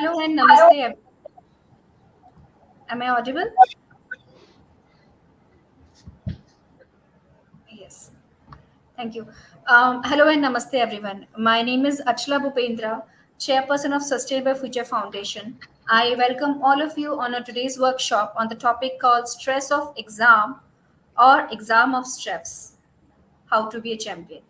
Hello and namaste. Am I audible? Yes. Thank you. Hello and namaste, everyone. My name is Achla Bhupendra, Chairperson of Sustainable Future Foundation. I welcome all of you on today's workshop on the topic called Stress of Exam or Exam of Stress, How to be a Champion.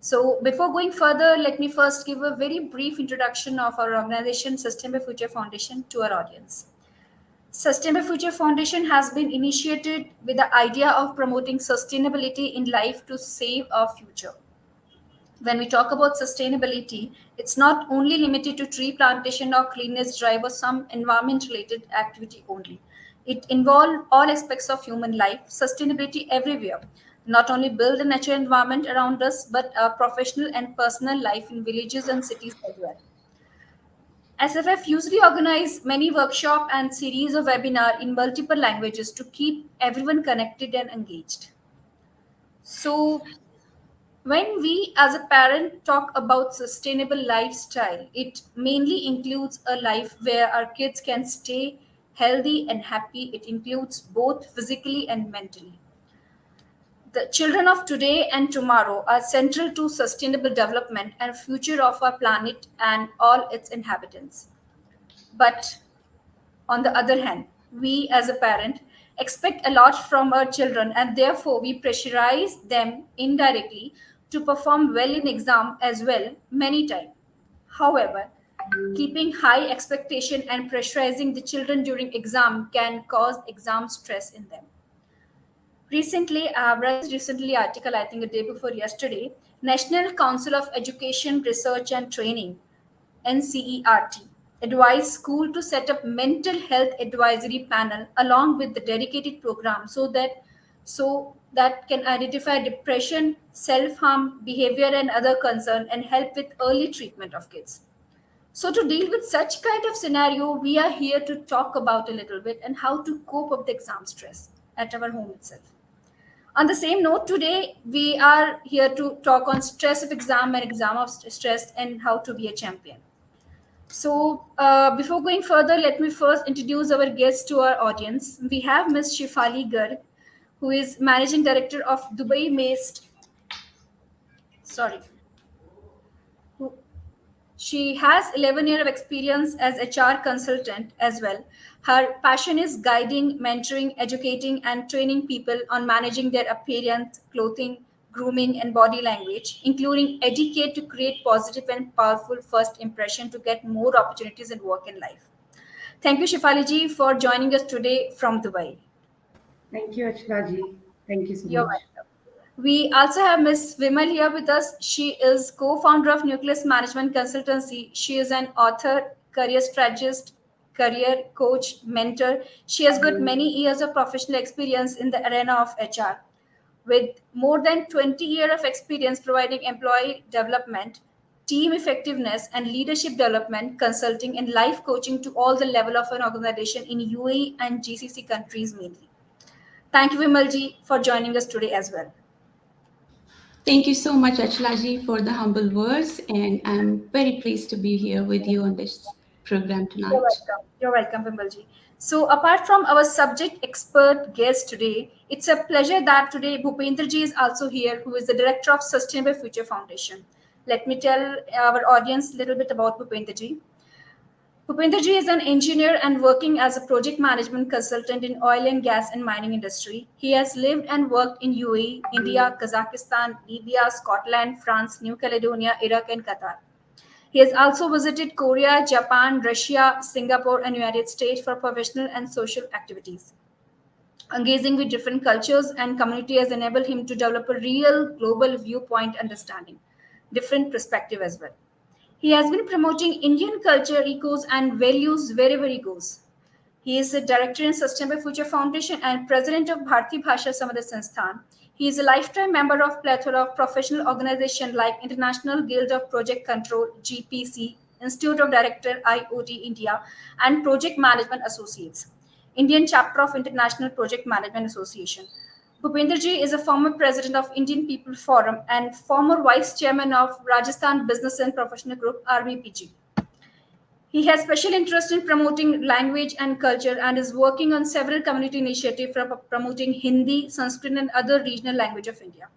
So, before going further, let me first give a very brief introduction of our organization, Sustainable Future Foundation, to our audience. Sustainable Future Foundation has been initiated with the idea of promoting sustainability in life to save our future. When we talk about sustainability, it's not only limited to tree plantation or cleanliness drive or some environment related activity only. It involves all aspects of human life, sustainability everywhere, not only build the natural environment around us, but our professional and personal life in villages and cities as well. SFF usually organize many workshop and series of webinar in multiple languages to keep everyone connected and engaged. So when we as a parent talk about sustainable lifestyle, it mainly includes a life where our kids can stay healthy and happy. It includes both physically and mentally. The children of today and tomorrow are central to sustainable development and future of our planet and all its inhabitants. But on the other hand, we as a parent expect a lot from our children and therefore we pressurize them indirectly to perform well in exam as well many times. However, keeping high expectation and pressurizing the children during exam can cause exam stress in them. Recently, I have read this recently article, I think a day before yesterday, National Council of Education, Research and Training NCERT advised school to set up mental health advisory panel along with the dedicated program so that can identify depression, self-harm, behavior and other concern and help with early treatment of kids. So to deal with such kind of scenario, we are here to talk about a little bit and how to cope with the exam stress at our home itself. On the same note, today we are here to talk on stress of exam and exam of stress and how to be a champion. So, before going further, let me first introduce our guests to our audience. We have Ms. Shaifali Garg, who is Managing Director of Dubai-based, sorry, who, she has 11 years of experience as HR consultant as well. Her passion is guiding, mentoring, educating, and training people on managing their appearance, clothing, grooming, and body language, including educate to create positive and powerful first impression to get more opportunities in work and life. Thank you, Shifali ji, for joining us today from Dubai. Thank you, Achla Thank you so You're much. welcome. We also have Ms. Vimal here with us. She is co-founder of Nucleous Management Consultancy. She is an author, career strategist, career coach, mentor. She has got many years of professional experience in the arena of HR. With more than 20 years of experience providing employee development, team effectiveness, and leadership development, consulting, and life coaching to all the level of an organization in UAE and GCC countries mainly. Thank you, Vimalji, for joining us today as well. Thank you so much, Achlaji, for the humble words, and I'm very pleased to be here with you on this program You're tonight. welcome. You're welcome, Vimalji. So, apart from our subject expert guest today, it's a pleasure that today Bhupendra ji is also here, who is the director of Sustainable Future Foundation. Let me tell our audience a little bit about Bhupendra ji. Bhupendra ji is an engineer and working as a project management consultant in oil and gas and mining industry. He has lived and worked in UAE, India, Kazakhstan, Libya, Scotland, France, New Caledonia, Iraq, and Qatar. He has also visited Korea, Japan, Russia, Singapore, and United States for professional and social activities. Engaging with different cultures and community has enabled him to develop a real global viewpoint understanding, different perspective as well. He has been promoting Indian culture, ecos, and values wherever he goes. He is the director in Sustainable Future Foundation and president of Bharati Bhasha Samadha Sansthan. He is a lifetime member of plethora of professional organizations like International Guild of Project Control, GPC, Institute of Director, IoT India, and Project Management Associates, Indian chapter of International Project Management Association. Bhupendra ji is a former president of Indian People Forum and former vice chairman of Rajasthan Business and Professional Group, RBPG. He has special interest in promoting language and culture and is working on several community initiatives for promoting Hindi, Sanskrit, and other regional language of India.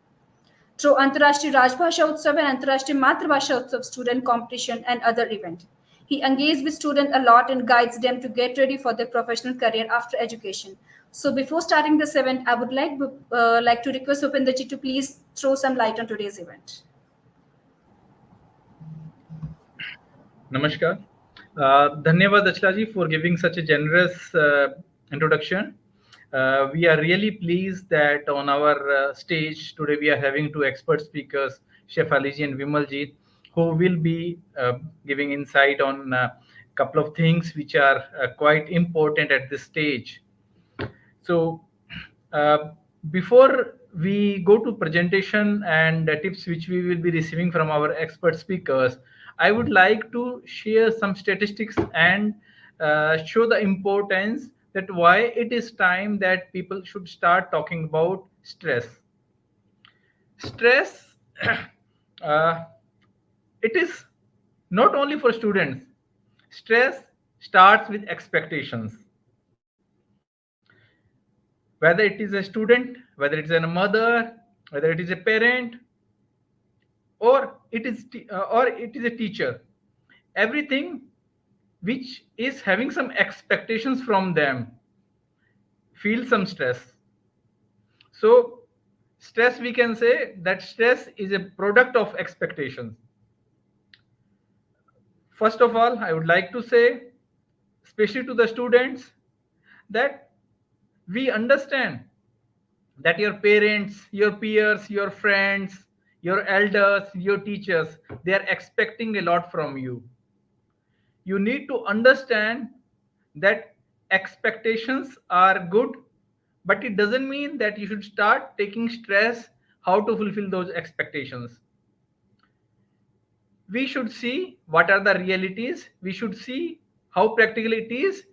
Through Antarashtriya Rajbhasha Utsav and Antarashtriya Matrabhasha Utsav student competition and other event. He engages with students a lot and guides them to get ready for their professional career after education. So before starting this event, I would like to request Bhupendraji to please throw some light on today's event. Namaskar. Dhanyavad Achla ji for giving such a generous introduction. We are really pleased that on our stage today we are having two expert speakers, Shaifali ji and Vimal ji, who will be giving insight on a couple of things which are quite important at this stage. So, before we go to presentation and tips which we will be receiving from our expert speakers, I would like to share some statistics and show the importance that why it is time that people should start talking about stress. Stress, uh, it is not only for students. Stress starts with expectations, whether it is a student, whether it is a mother, whether it is a parent, or it is a teacher. Everything which is having some expectations from them feel some stress. So stress, we can say that stress is a product of expectations. First of all, I would like to say, especially to the students, that we understand that your parents, your peers, your friends, your elders, your teachers, they are expecting a lot from you. You need to understand that expectations are good, but it doesn't mean that you should start taking stress how to fulfill those expectations. We should see what are the realities, we should see how practical it is,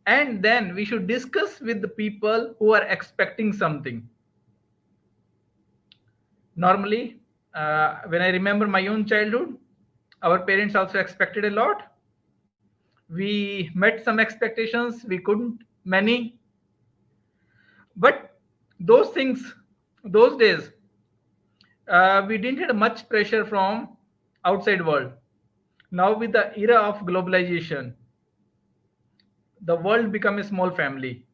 and then we should discuss with the people who are expecting something. Normally, when I remember my own childhood, our parents also expected a lot. We met some expectations, we couldn't many, but those things, those days, we didn't have much pressure from outside world. Now with the era of globalization, the world become a small family.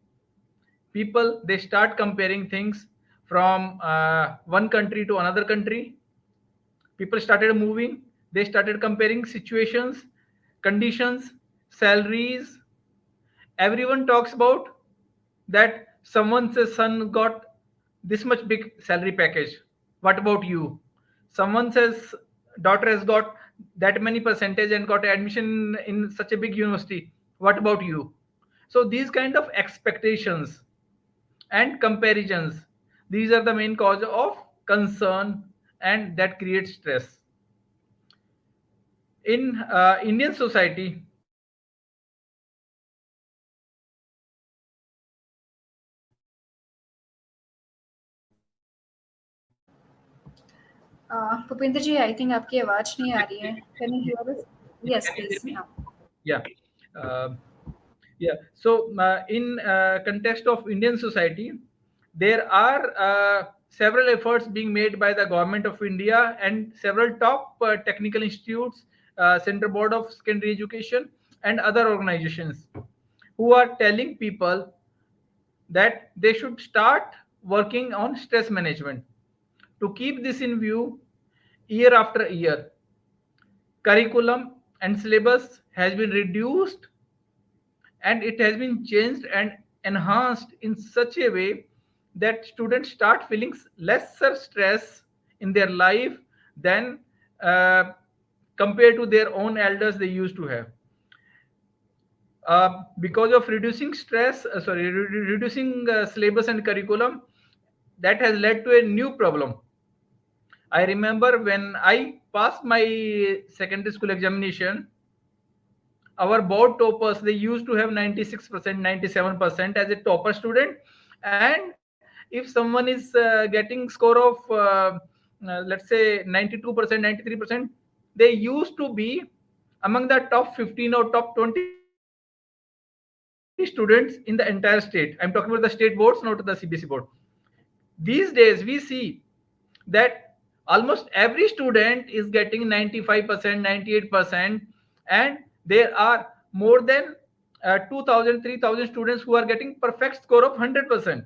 People, they start comparing things from one country to another country. People started moving, they started comparing situations, conditions, salaries. Everyone talks about that someone says son got this much big salary package, what about you? Someone says daughter has got that many percentage and got admission in such a big university, what about you? So these kind of expectations and comparisons, these are the main cause of concern, and that creates stress in Indian society. Bhupinder ji, I think आपकी आवाज नहीं आ रही है. Can you hear us? Yes, Can you please. hear me? Now. Yeah. Uh, yeah. So, in context of Indian society, there are several efforts being made by the government of India and several top technical institutes, Central Board of Secondary Education, and other organizations who are telling people that they should start working on stress management. To keep this in view, year after year, curriculum and syllabus has been reduced, and it has been changed and enhanced in such a way that students start feeling lesser stress in their life than uh, compared to their own elders they used to have. Because of reducing reducing syllabus and curriculum, that has led to a new problem. I remember when I passed my secondary school examination, our board toppers, they used to have 96%, 97% as a topper student. And if someone is getting score of let's say 92%, 93%, they used to be among the top 15 or top 20 students in the entire state. I'm talking about the state boards, not the CBSE board. These days we see that almost every student is getting 95%, 98%, and there are more than 2000, 3000 students who are getting perfect score of 100%.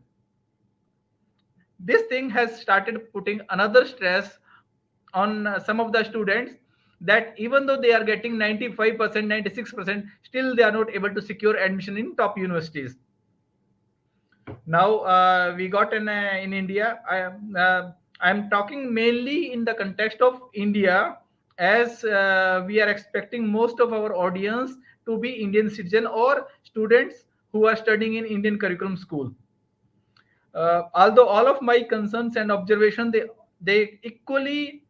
This thing has started putting another stress on some of the students, that even though they are getting 95%, 96%, still they are not able to secure admission in top universities. Now we got in India. I'm talking mainly in the context of India, as we are expecting most of our audience to be Indian citizen or students who are studying in Indian curriculum school. Although all of my concerns and observation, they equally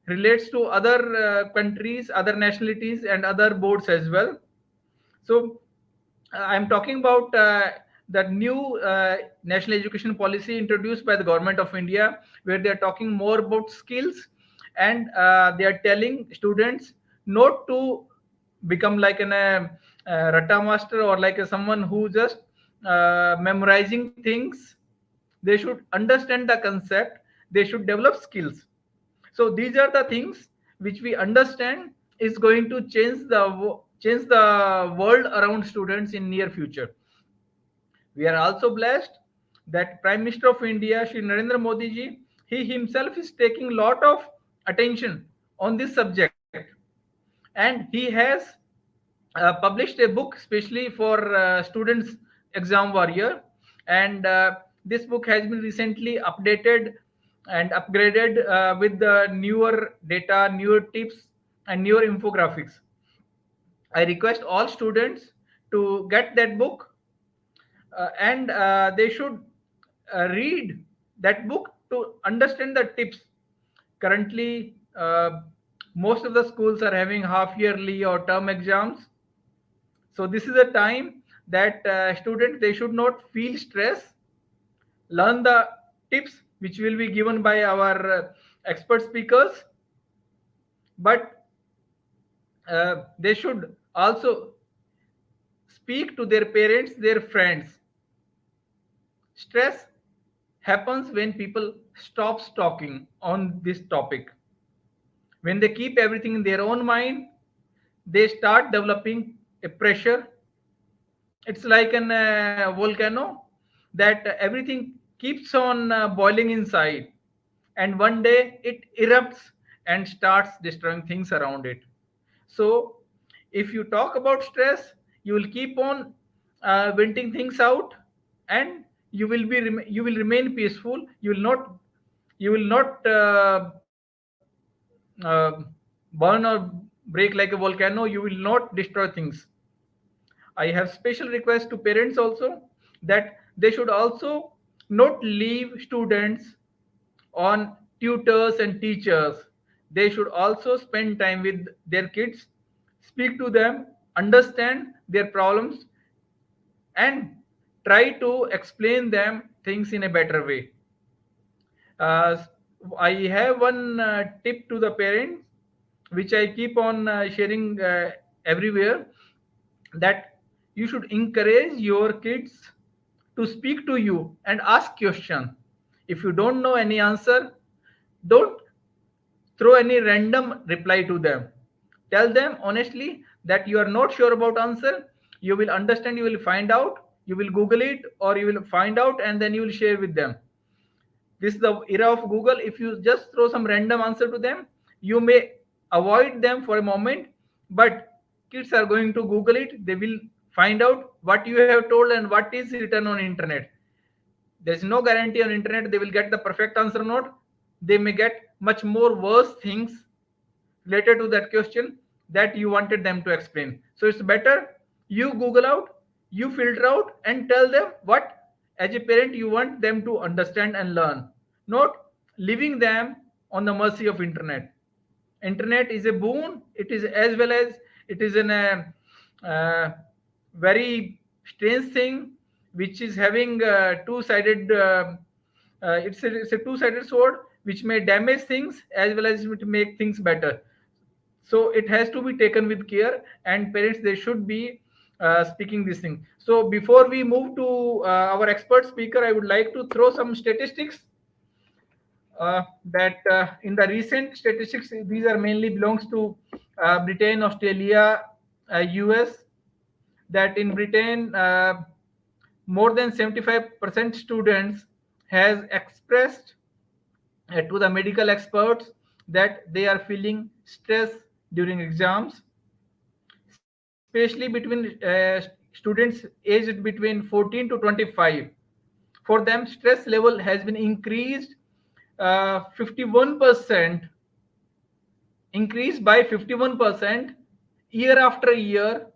relates to other countries, other nationalities, and other boards as well. So I'm talking about the new national education policy introduced by the government of India, where they are talking more about skills, and they are telling students not to become like an rata master, or like someone who just memorizing things. They should understand the concept. They should develop skills. So these are the things which we understand is going to change the world around students in near future. We are also blessed that Prime Minister of India, Shri Narendra Modi ji, he himself is taking lot of attention on this subject, and he has published a book specially for students exam warrior, and this book has been recently updated and upgraded with the newer data, newer tips, and newer infographics. I request all students to get that book, and they should read that book to understand the tips. Currently, most of the schools are having half yearly or term exams. So this is a time that students, they should not feel stress. Learn the tips which will be given by our expert speakers, but they should also speak to their parents, their friends. Stress happens when people stop talking on this topic. When they keep everything in their own mind, they start developing a pressure. It's like an volcano, that everything keeps on boiling inside, and one day it erupts and starts destroying things around it. So if you talk about stress, you will keep on venting things out, and you will remain peaceful. You will not burn or break like a volcano. You will not destroy things. I have special request to parents also, that they should also not leave students on tutors and teachers. They should also spend time with their kids, speak to them, understand their problems, and try to explain them things in a better way. Uh, I have one tip to the parents, which I keep on sharing everywhere, that you should encourage your kids to speak to you and ask question. If you don't know any answer, don't throw any random reply to them. Tell them honestly that you are not sure about answer. You will understand, you will find out, you will Google it, or you will find out, and then you will share with them. This is the era of Google. If you just throw some random answer to them, you may avoid them for a moment, but kids are going to Google it. They will find out what you have told and what is written on internet. There is no guarantee on internet they will get the perfect answer or not. They may get much more worse things related to that question that you wanted them to explain. So it's better you Google out, you filter out, and tell them what, as a parent, you want them to understand and learn, not leaving them on the mercy of internet. Internet is a boon. It is, as well as it is an uh, very strange thing, which is having two-sided. It's a two-sided sword, which may damage things as well as it make things better. So it has to be taken with care, and parents, they should be speaking this thing. So before we move to our expert speaker, I would like to throw some statistics that in the recent statistics, these are mainly belongs to Britain, Australia, US, that in Britain, more than 75% students has expressed to the medical experts that they are feeling stress during exams, especially between students aged between 14 to 25. For them, stress level has been increased 51%, increased by 51% year after year.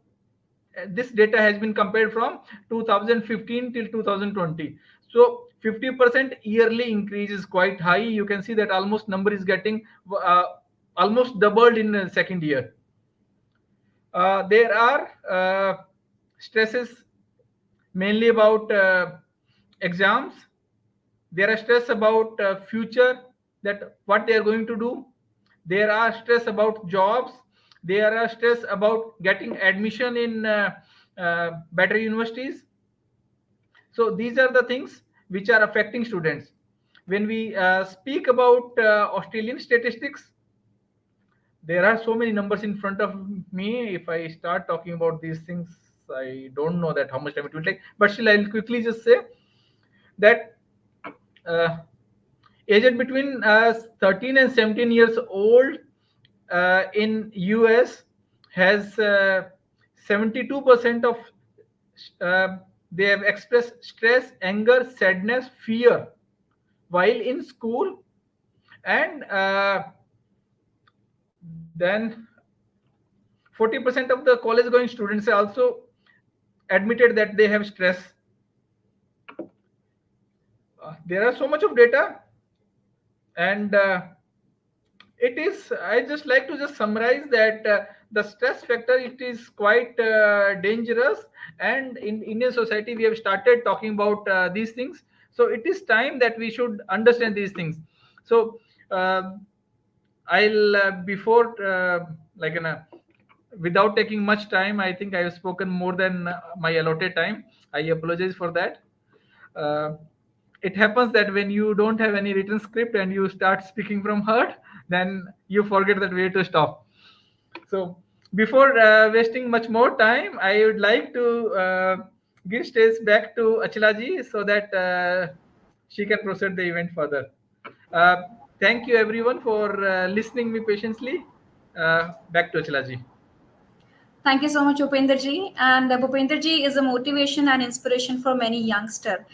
This data has been compared from 2015 till 2020. So 50% yearly increase is quite high. You can see that almost number is getting uh, almost doubled in the second year. There are stresses mainly about exams. There are stress about future, that what they are going to do. There are stress about jobs. There are stress about getting admission in better universities. So these are the things which are affecting students. When we speak about Australian statistics, there are so many numbers in front of me. If I start talking about these things, I don't know that how much time it will take. But still, I'll quickly just say that uh, aged between 13 and 17 years old in US has 72% of uh, they have expressed stress, anger, sadness, fear while in school, and then 40% of the college going students also admitted that they have stress. There are so much of data, and it is, I just like to just summarize that the stress factor, it is quite dangerous, and in Indian society we have started talking about these things. So it is time that we should understand these things. So uh, I'll before like in a, without taking much time, I think I have spoken more than my allotted time. I apologize for that. uh, it happens that when you don't have any written script and you start speaking from heart, then you forget that way to stop. So before wasting much more time, I would like to give stage back to Achilaji so that she can proceed the event further. uh, Thank you everyone for listening me patiently. Back to Achilaji. Thank you so much, Bhupendra ji. And Bhupendra ji is a motivation and inspiration for many youngster.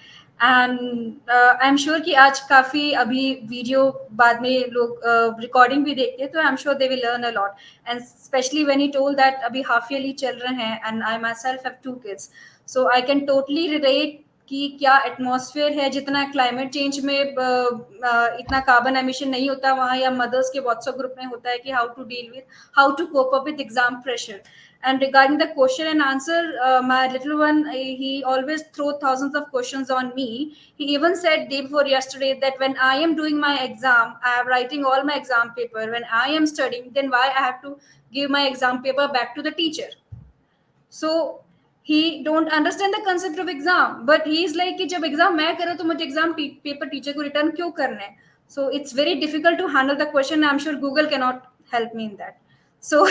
And I'm sure कि आज काफी अभी video बाद में लोग recording भी देखते हैं, तो I'm sure they will learn a lot. And especially when he told that अभी half yearly चल रहे हैं, and I myself have 2 kids, so I can totally relate कि क्या एटमॉस्फेयर है, जितना क्लाइमेट चेंज में इतना कार्बन एमिशन नहीं होता वहाँ, या मदर्स के व्हाट्सएप ग्रुप में होता है कि how to deal with, how to cope up with exam pressure. And regarding the question and answer, my little one, he always throw thousands of questions on me. He even said day before yesterday that when I am doing my exam, I am writing all my exam paper. When I am studying, then why I have to give my exam paper back to the teacher? So he don't understand the concept of exam, but he is like कि जब exam मैं करूँ तो मुझे exam paper teacher को return क्यों करना है? So it's very difficult to handle the question. I'm sure Google cannot help me in that. So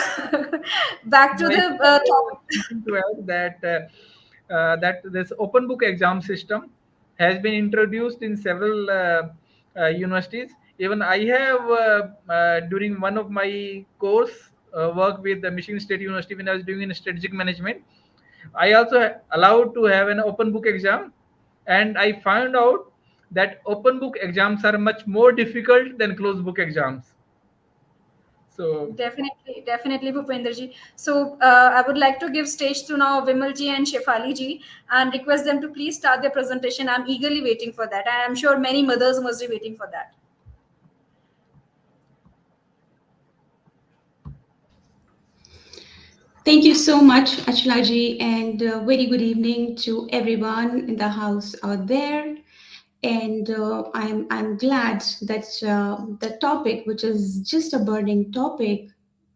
back to I the topic. something to add that that this open book exam system has been introduced in several universities. Even I have during one of my course work with the Michigan State University when I was doing in strategic management. I also allowed to have an open book exam, and I found out that open book exams are much more difficult than closed book exams. So Definitely, definitely, Bhupendra ji. So I would like to give stage to now Vimal ji and Shaifali ji, and request them to please start their presentation. I'm eagerly waiting for that, and I'm sure many mothers must be waiting for that. Thank you so much, Achalaji, and very good evening to everyone in the house out there. And I'm glad that the topic, which is just a burning topic,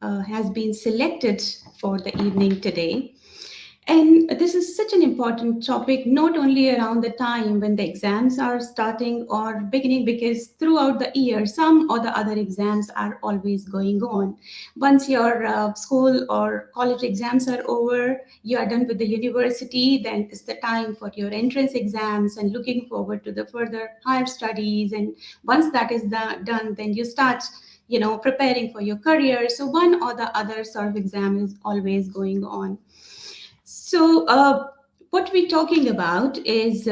has been selected for the evening today. And this is such an important topic, not only around the time when the exams are starting or beginning, because throughout the year, some or the other exams are always going on. Once your school or college exams are over, you are done with the university, then it's the time for your entrance exams and looking forward to the further higher studies. And once that is done, then you start preparing for your career. So one or the other sort of exam is always going on. So, what we're talking about is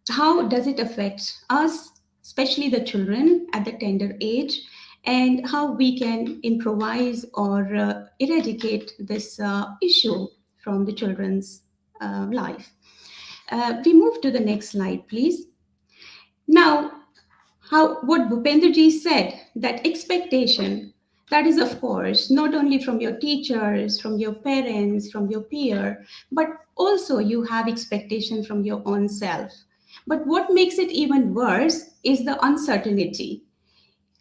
how does it affect us, especially the children at the tender age, and how we can improvise or eradicate this issue from the children's life. We move to the next slide, please. Now, how what Bhupendraji said, that expectation, that is of course not only from your teachers, from your parents, from your peer, but also you have expectation from your own self. But what makes it even worse is the uncertainty.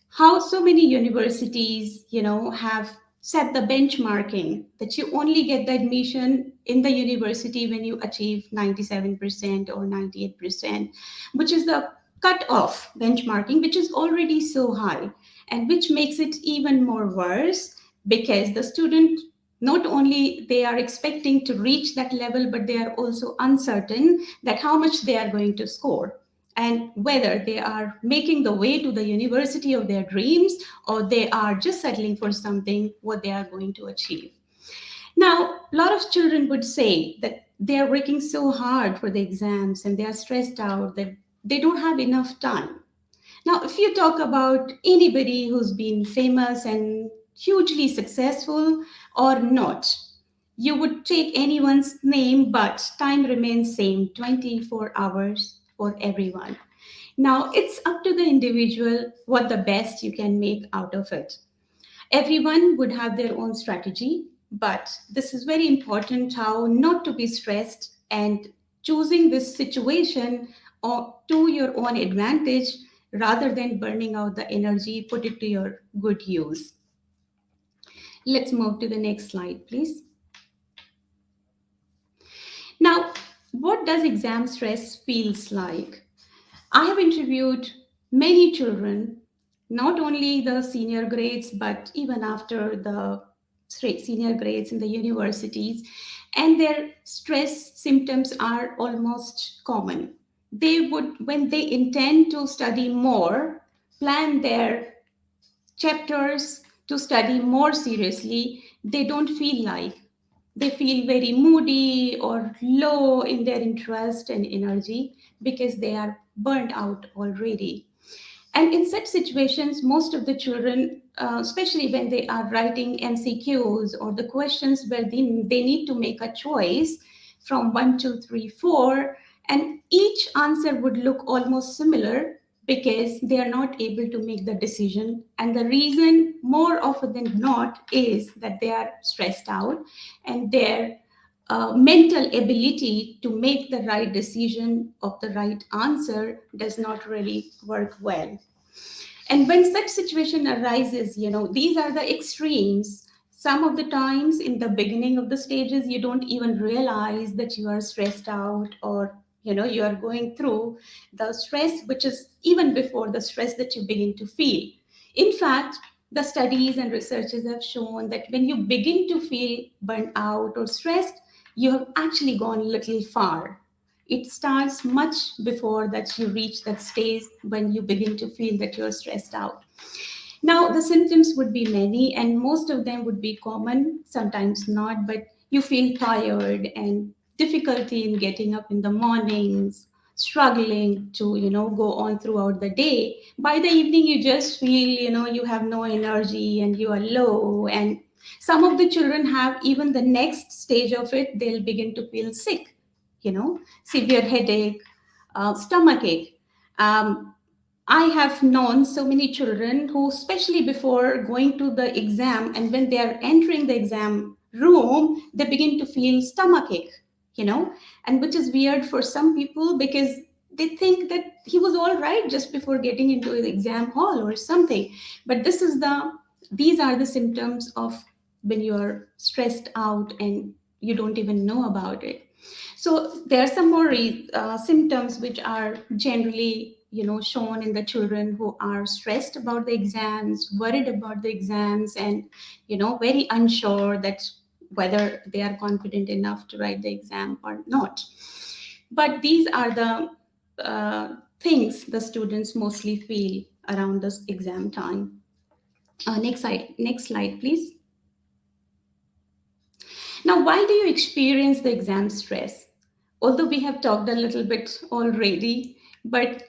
How so many universities have set the benchmarking that you only get the admission in the university when you achieve 97% or 98%, which is the cut off benchmarking, which is already so high, and which makes it even more worse, because the student, not only they are expecting to reach that level, but they are also uncertain that how much they are going to score, and whether they are making the way to the university of their dreams, or they are just settling for something what they are going to achieve. Now, a lot of children would say that they are working so hard for the exams and they are stressed out that they don't have enough time. Now, if you talk about anybody who's been famous and hugely successful or not, you would take anyone's name, but time remains same, 24 hours for everyone. Now, it's up to the individual what the best you can make out of it. Everyone would have their own strategy, but this is very important, how not to be stressed and choosing this situation or to your own advantage, rather than burning out the energy, put it to your good use. Let's move to the next slide, please. Now, what does exam stress feels like? I have interviewed many children, not only the senior grades, but even after the senior grades in the universities, and their stress symptoms are almost common. They would, when they intend to study more, plan their chapters to study more seriously, they don't feel like. They feel very moody or low in their interest and energy because they are burnt out already. And in such situations, most of the children, especially when they are writing MCQs or the questions where they need to make a choice from 1, 2, 3, 4, and each answer would look almost similar because they are not able to make the decision. And the reason, more often than not, is that they are stressed out and their mental ability to make the right decision of the right answer does not really work well. And when such situation arises, these are the extremes. Some of the times in the beginning of the stages, you don't even realize that you are stressed out, or you are going through the stress, which is even before the stress that you begin to feel. In fact, the studies and researches have shown that when you begin to feel burnt out or stressed, you have actually gone a little far. It starts much before that you reach that stage when you begin to feel that you're stressed out. Now, the symptoms would be many, and most of them would be common, sometimes not, but you feel tired and difficulty in getting up in the mornings, struggling to, go on throughout the day. By the evening, you just feel, you have no energy and you are low. And some of the children have even the next stage of it, they'll begin to feel sick, severe headache, stomach ache. I have known so many children who, especially before going to the exam, and when they are entering the exam room, they begin to feel stomach ache, and which is weird for some people because they think that he was all right just before getting into the exam hall or something. But these are the symptoms of when you're stressed out and you don't even know about it. So there are some more symptoms which are generally, shown in the children who are stressed about the exams, worried about the exams, and very unsure that whether they are confident enough to write the exam or not. But these are the things the students mostly feel around this exam time. Next slide, please. Now, why do you experience the exam stress? Although we have talked a little bit already, but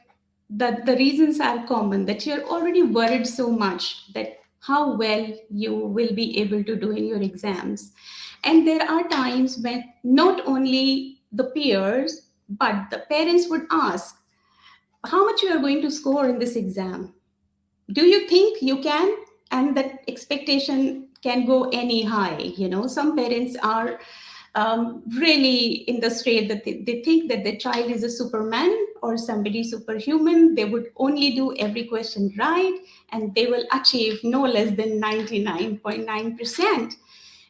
the reasons are common, that you're already worried so much that how well you will be able to do in your exams. And there are times when not only the peers, but the parents would ask, how much you are going to score in this exam? Do you think you can? And that expectation can go any high. Some parents are really in the state that they think that the child is a superman or somebody superhuman. They would only do every question right, and they will achieve no less than 99.9%,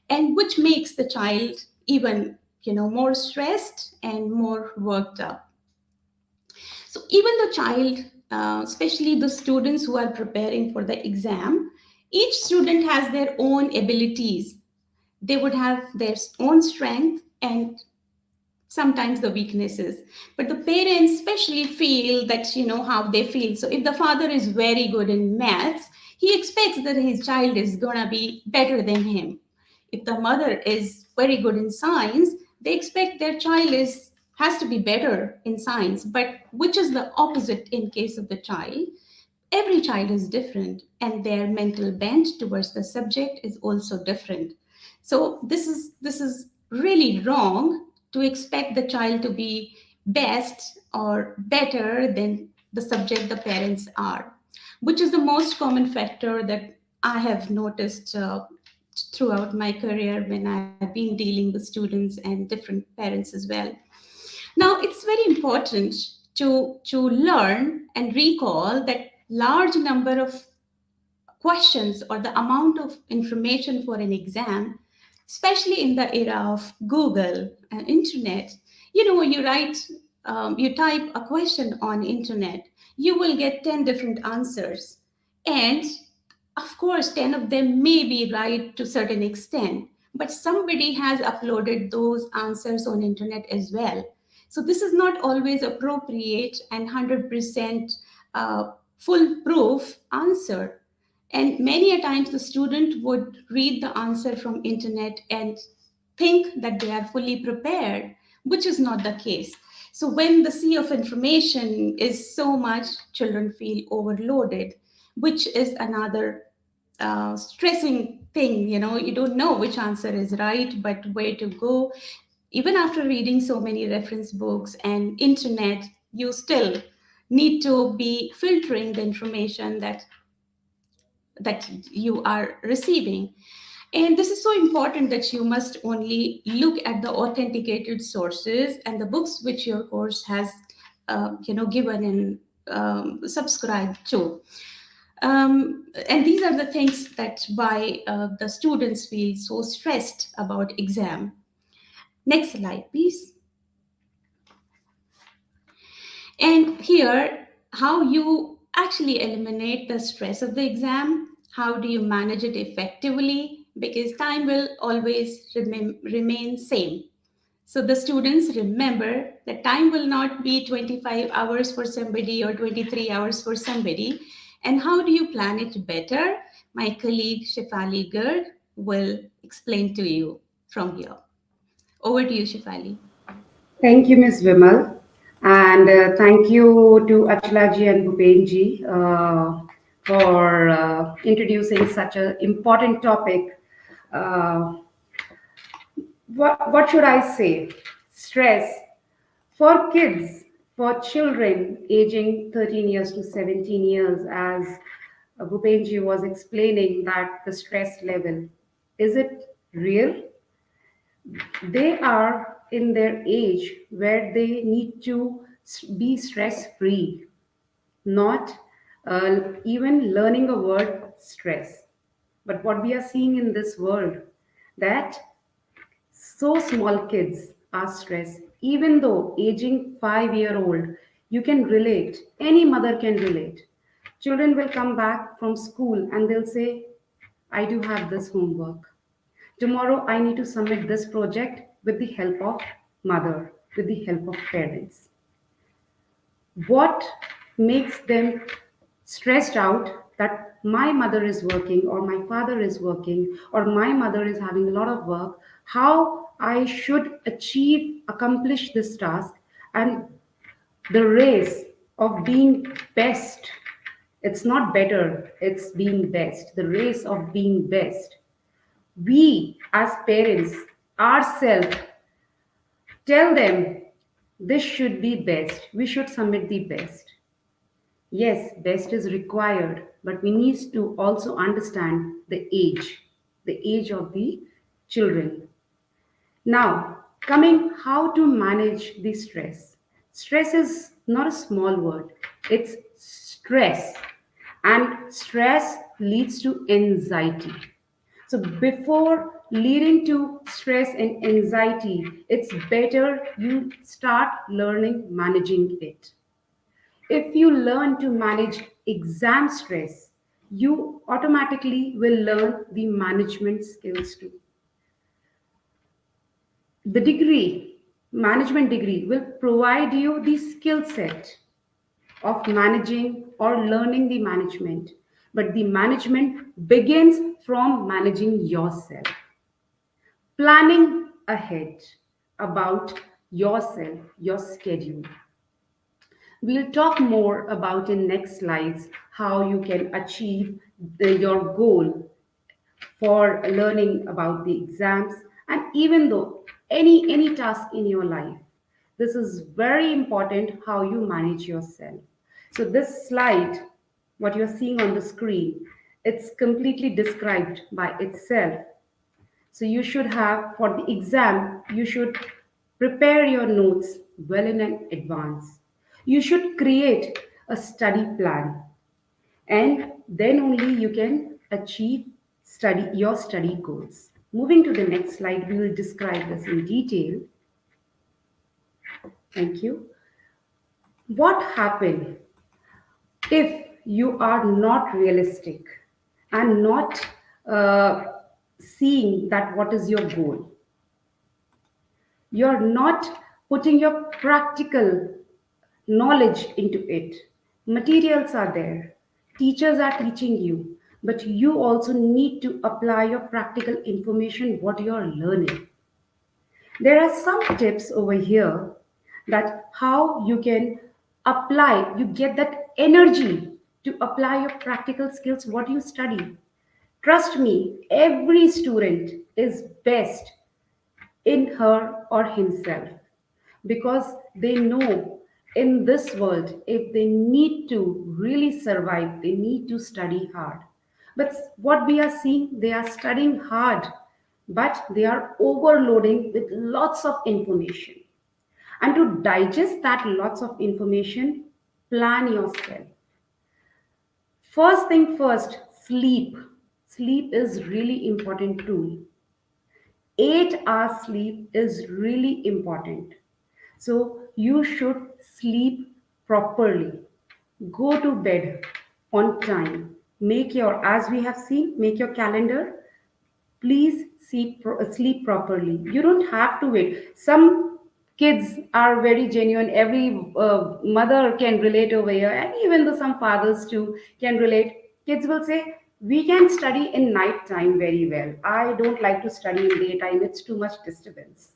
and which makes the child even more stressed and more worked up. So even the child, especially the students who are preparing for the exam, each student has their own abilities. They would have their own strength and sometimes the weaknesses. But the parents especially feel that how they feel. So if the father is very good in maths, he expects that his child is going to be better than him. If the mother is very good in science, they expect their child is has to be better in science. But which is the opposite in case of the child? Every child is different, and their mental bent towards the subject is also different. So this is really wrong to expect the child to be best or better than the subject the parents are, which is the most common factor that I have noticed throughout my career when I've been dealing with students and different parents as well. Now, it's very important to learn and recall that large number of questions or the amount of information for an exam, especially in the era of Google and internet. You write, you type a question on internet, you will get 10 different answers, and of course 10 of them may be right to certain extent, but somebody has uploaded those answers on internet as well. So this is not always appropriate and 100% foolproof answer. And many a times the student would read the answer from internet and think that they are fully prepared, which is not the case. So when the sea of information is so much, children feel overloaded, which is another stressing thing. You don't know which answer is right, but where to go. Even after reading so many reference books and internet, you still need to be filtering the information that you are receiving. And this is so important that you must only look at the authenticated sources and the books which your course has given and subscribed to. And these are the things that why the students feel so stressed about exam. Next slide, please. And here, how you actually eliminate the stress of the exam. How do you manage it effectively? Because time will always remain same. So the students remember that time will not be 25 hours for somebody or 23 hours for somebody. And how do you plan it better? My colleague Shaifali Garg will explain to you from here. Over to you, Shaifali. Thank you, Ms. Vimal. And thank you to Achalaji and Bhupenji for introducing such an important topic. Uh, what should I say? Stress for kids, for children aging 13 years to 17 years, as Bhupenji was explaining, that the stress level, is it real? They are in their age where they need to be stress free, not even learning a word stress. But what we are seeing in this world, that so small kids are stressed. Even though aging 5 year old, you can relate. Any mother can relate. Children will come back from school and they'll say, I do have this homework. Tomorrow I need to submit this project with the help of mother, with the help of parents. What makes them stressed out that my mother is working or my father is working or my mother is having a lot of work, how I should accomplish this task, and the race of being best. It's not better, it's being best. The race of being best. We as parents ourselves tell them this should be best. We should submit the best. Yes, best is required, but we need to also understand the age of the children. Now, coming how to manage the stress. Stress is not a small word, it's stress. And stress leads to anxiety. So, before leading to stress and anxiety, it's better you start learning managing it. If you learn to manage exam stress, you automatically will learn the management skills too. The degree, management degree, will provide you the skill set of managing or learning the management. But the management begins from managing yourself, planning ahead about yourself, your schedule. We'll talk more about in next slides how you can achieve your goal for learning about the exams, and even though any task in your life, this is very important how you manage yourself. So this slide, what you're seeing on the screen, it's completely described by itself. So you should have, for the exam, you should prepare your notes well in advance. You should create a study plan, and then only you can achieve your study goals. Moving to the next slide, we will describe this in detail. Thank you. What happens if you are not realistic and not seeing that what is your goal? You're not putting your practical knowledge into it. Materials are there, teachers are teaching you, but you also need to apply your practical information, what you're learning. There are some tips over here that how you can apply, you get that energy to apply your practical skills, what you study. Trust me, every student is best in her or himself because they know in this world if they need to really survive they need to study hard. But what we are seeing, they are studying hard but they are overloading with lots of information, and to digest that lots of information, plan yourself. First thing first, sleep is really important too. 8 hours sleep is really important. So you should sleep properly. Go to bed on time. Make your, as we have seen, make your calendar. Please sleep properly. You don't have to wait. Some kids are very genuine. Every mother can relate over here, and even though some fathers too can relate. Kids will say, "We can study in night time very well. I don't like to study in daytime. It's too much disturbance."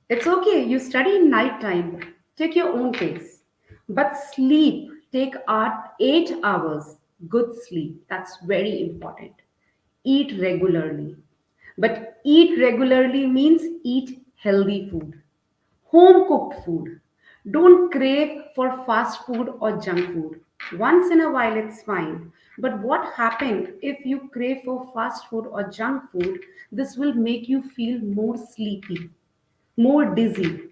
It's okay, you study in night time. Take your own pace. But sleep, take 8 hours. Good sleep. That's very important. Eat regularly. But eat regularly means eat healthy food, home cooked food. Don't crave for fast food or junk food. Once in a while, it's fine. But what happens if you crave for fast food or junk food? This will make you feel more sleepy, more dizzy.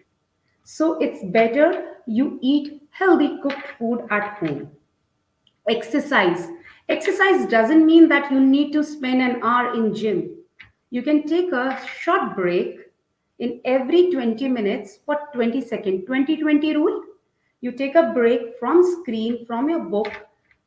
So it's better you eat healthy cooked food at home. Exercise. Exercise doesn't mean that you need to spend an hour in gym. You can take a short break in every 20 minutes for 20 seconds. 20-20 rule. You take a break from screen, from your book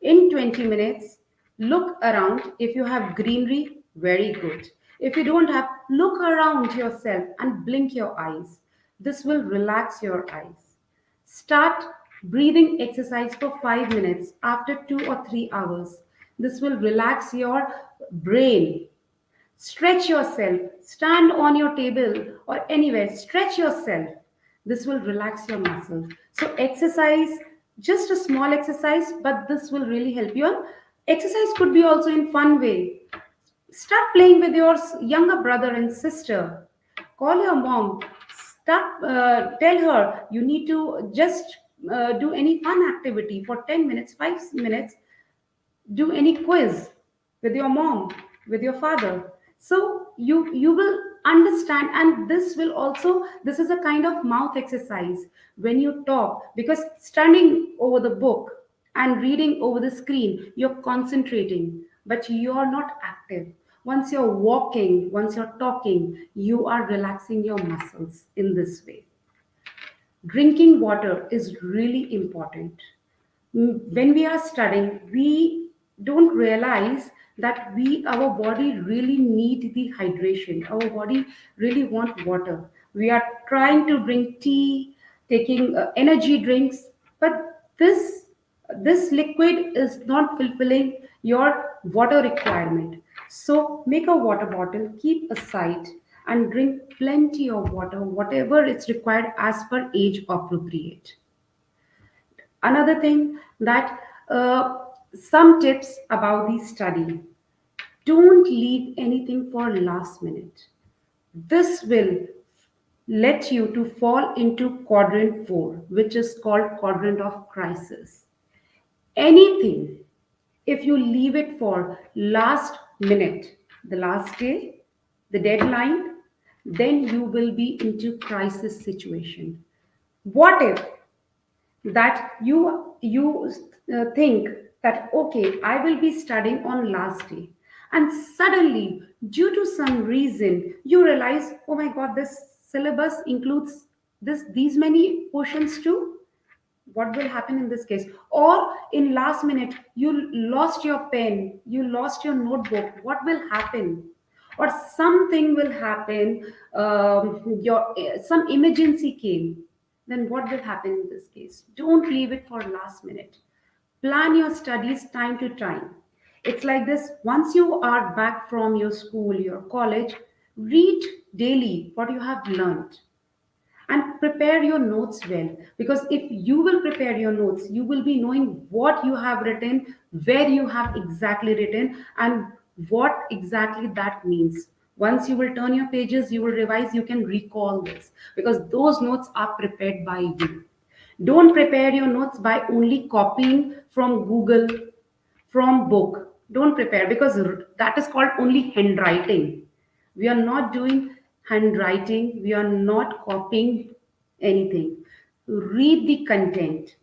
in 20 minutes. Look around. If you have greenery, very good. If you don't have, look around yourself and blink your eyes. This will relax your eyes. Start breathing exercise for 5 minutes after 2 or 3 hours. This will relax your brain. Stretch yourself. Stand on your table or anywhere. Stretch yourself. This will relax your muscles. So, exercise, just a small exercise, but this will really help you. Exercise could be also in fun way. Start playing with your younger brother and sister. Call your mom. Start, tell her you need to just do any fun activity for 10 minutes, 5 minutes. Do any quiz with your mom, with your father. So you will understand, and this will also, this is a kind of mouth exercise when you talk, because standing over the book and reading over the screen, you're concentrating, but you're not active. Once you're walking, once you're talking, you are relaxing your muscles in this way. Drinking water is really important. When we are studying, we don't realize that we, our body really need the hydration. Our body really want water. We are trying to drink tea, taking energy drinks, but this liquid is not fulfilling your water requirement. So make a water bottle, keep aside, and drink plenty of water, whatever it's required as per age appropriate. Another thing that some tips about the study: don't leave anything for last minute. This will let you to fall into quadrant 4, which is called quadrant of crisis. Anything, if you leave it for last minute, the last day, the deadline, then you will be into crisis situation. What if that you think that okay, I will be studying on last day, and suddenly due to some reason you realize, oh my god, this syllabus includes these many portions too. What will happen in this case? Or in last minute you lost your pen, you lost your notebook, what will happen? Or something will happen, your some emergency came, then what will happen in this case? Don't leave it for last minute. Plan your studies time to time. It's like this: once you are back from your school, your college, read daily what you have learned and prepare your notes well, because if you will prepare your notes, you will be knowing what you have written, where you have exactly written, and what exactly that means. Once you will turn your pages, you will revise, you can recall this, because those notes are prepared by you. Don't prepare your notes by only copying from Google, from book. Don't prepare, because that is called only handwriting. We are not doing handwriting, we are not copying anything. Read the content,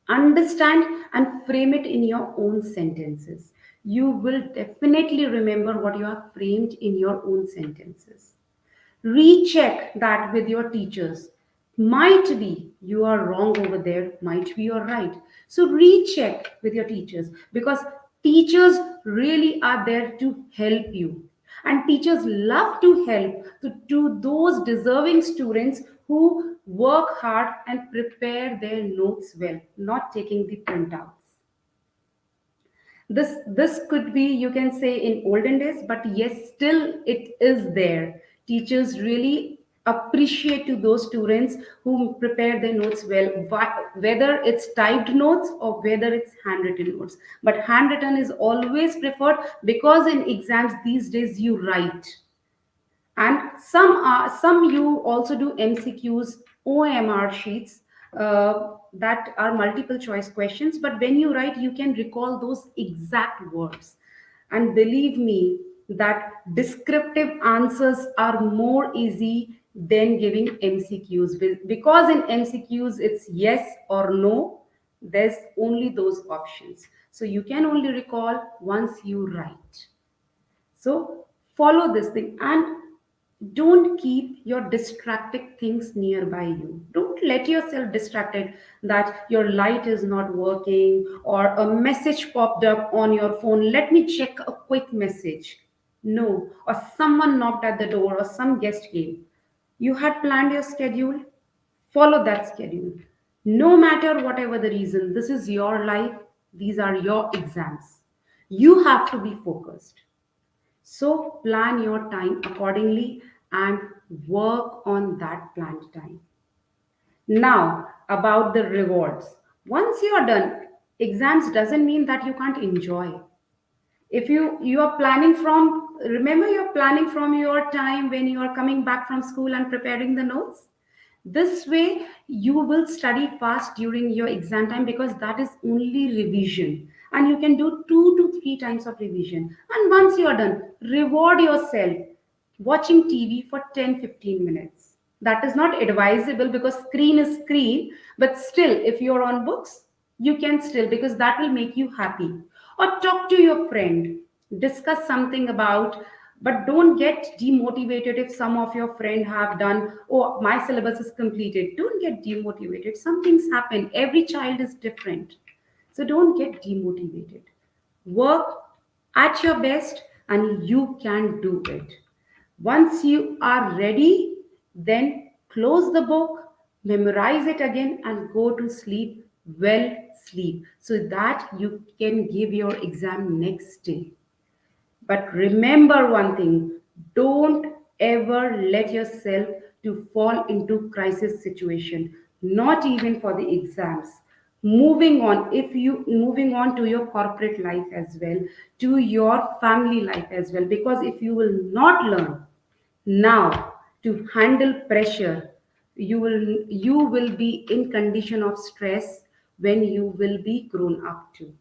understand, and frame it in your own sentences. You will definitely remember what you have framed in your own sentences. Recheck that with your teachers. Might be you are wrong over there, might be you're right. So recheck with your teachers, because teachers really are there to help you. And teachers love to help to those deserving students who work hard and prepare their notes well, not taking the printouts. This could be, you can say, in olden days, but yes, still it is there. Teachers really appreciate to those students who prepare their notes well, whether it's typed notes or whether it's handwritten notes. But handwritten is always preferred, because in exams these days you write, and some you also do MCQs, OMR sheets, that are multiple choice questions, but when you write you can recall those exact words. And believe me that descriptive answers are more easy than giving MCQs, because in MCQs it's yes or no, there's only those options, so you can only recall once you write. So Follow this thing, and don't keep your distracted things nearby you. Don't let yourself distracted that your light is not working or a message popped up on your phone, let me check a quick message. No. Or someone knocked at the door or some guest came. You had planned your schedule, follow that schedule. No matter whatever the reason, this is your life, these are your exams, you have to be focused. So plan your time accordingly and work on that planned time. Now, about the rewards. Once you are done, exams doesn't mean that you can't enjoy. If you are planning from, remember, you're planning from your time when you are coming back from school and preparing the notes. This way you will study fast during your exam time, because that is only revision, and you can do 2 to 3 times of revision. And once you are done, reward yourself watching TV for 10-15 minutes. That is not advisable because screen is screen, but still, if you're on books, you can still, because that will make you happy. Or talk to your friend, discuss something about, but don't get demotivated if some of your friend have done, oh, my syllabus is completed. Don't get demotivated. Some things happen. Every child is different. So don't get demotivated. Work at your best and you can do it. Once you are ready, then close the book, memorize it again, and go to sleep. Well, sleep so that you can give your exam next day. But remember one thing, don't ever let yourself to fall into crisis situation, not even for the exams. Moving on to your corporate life as well, to your family life as well, because if you will not learn now to handle pressure, you will be in condition of stress when you will be grown up too.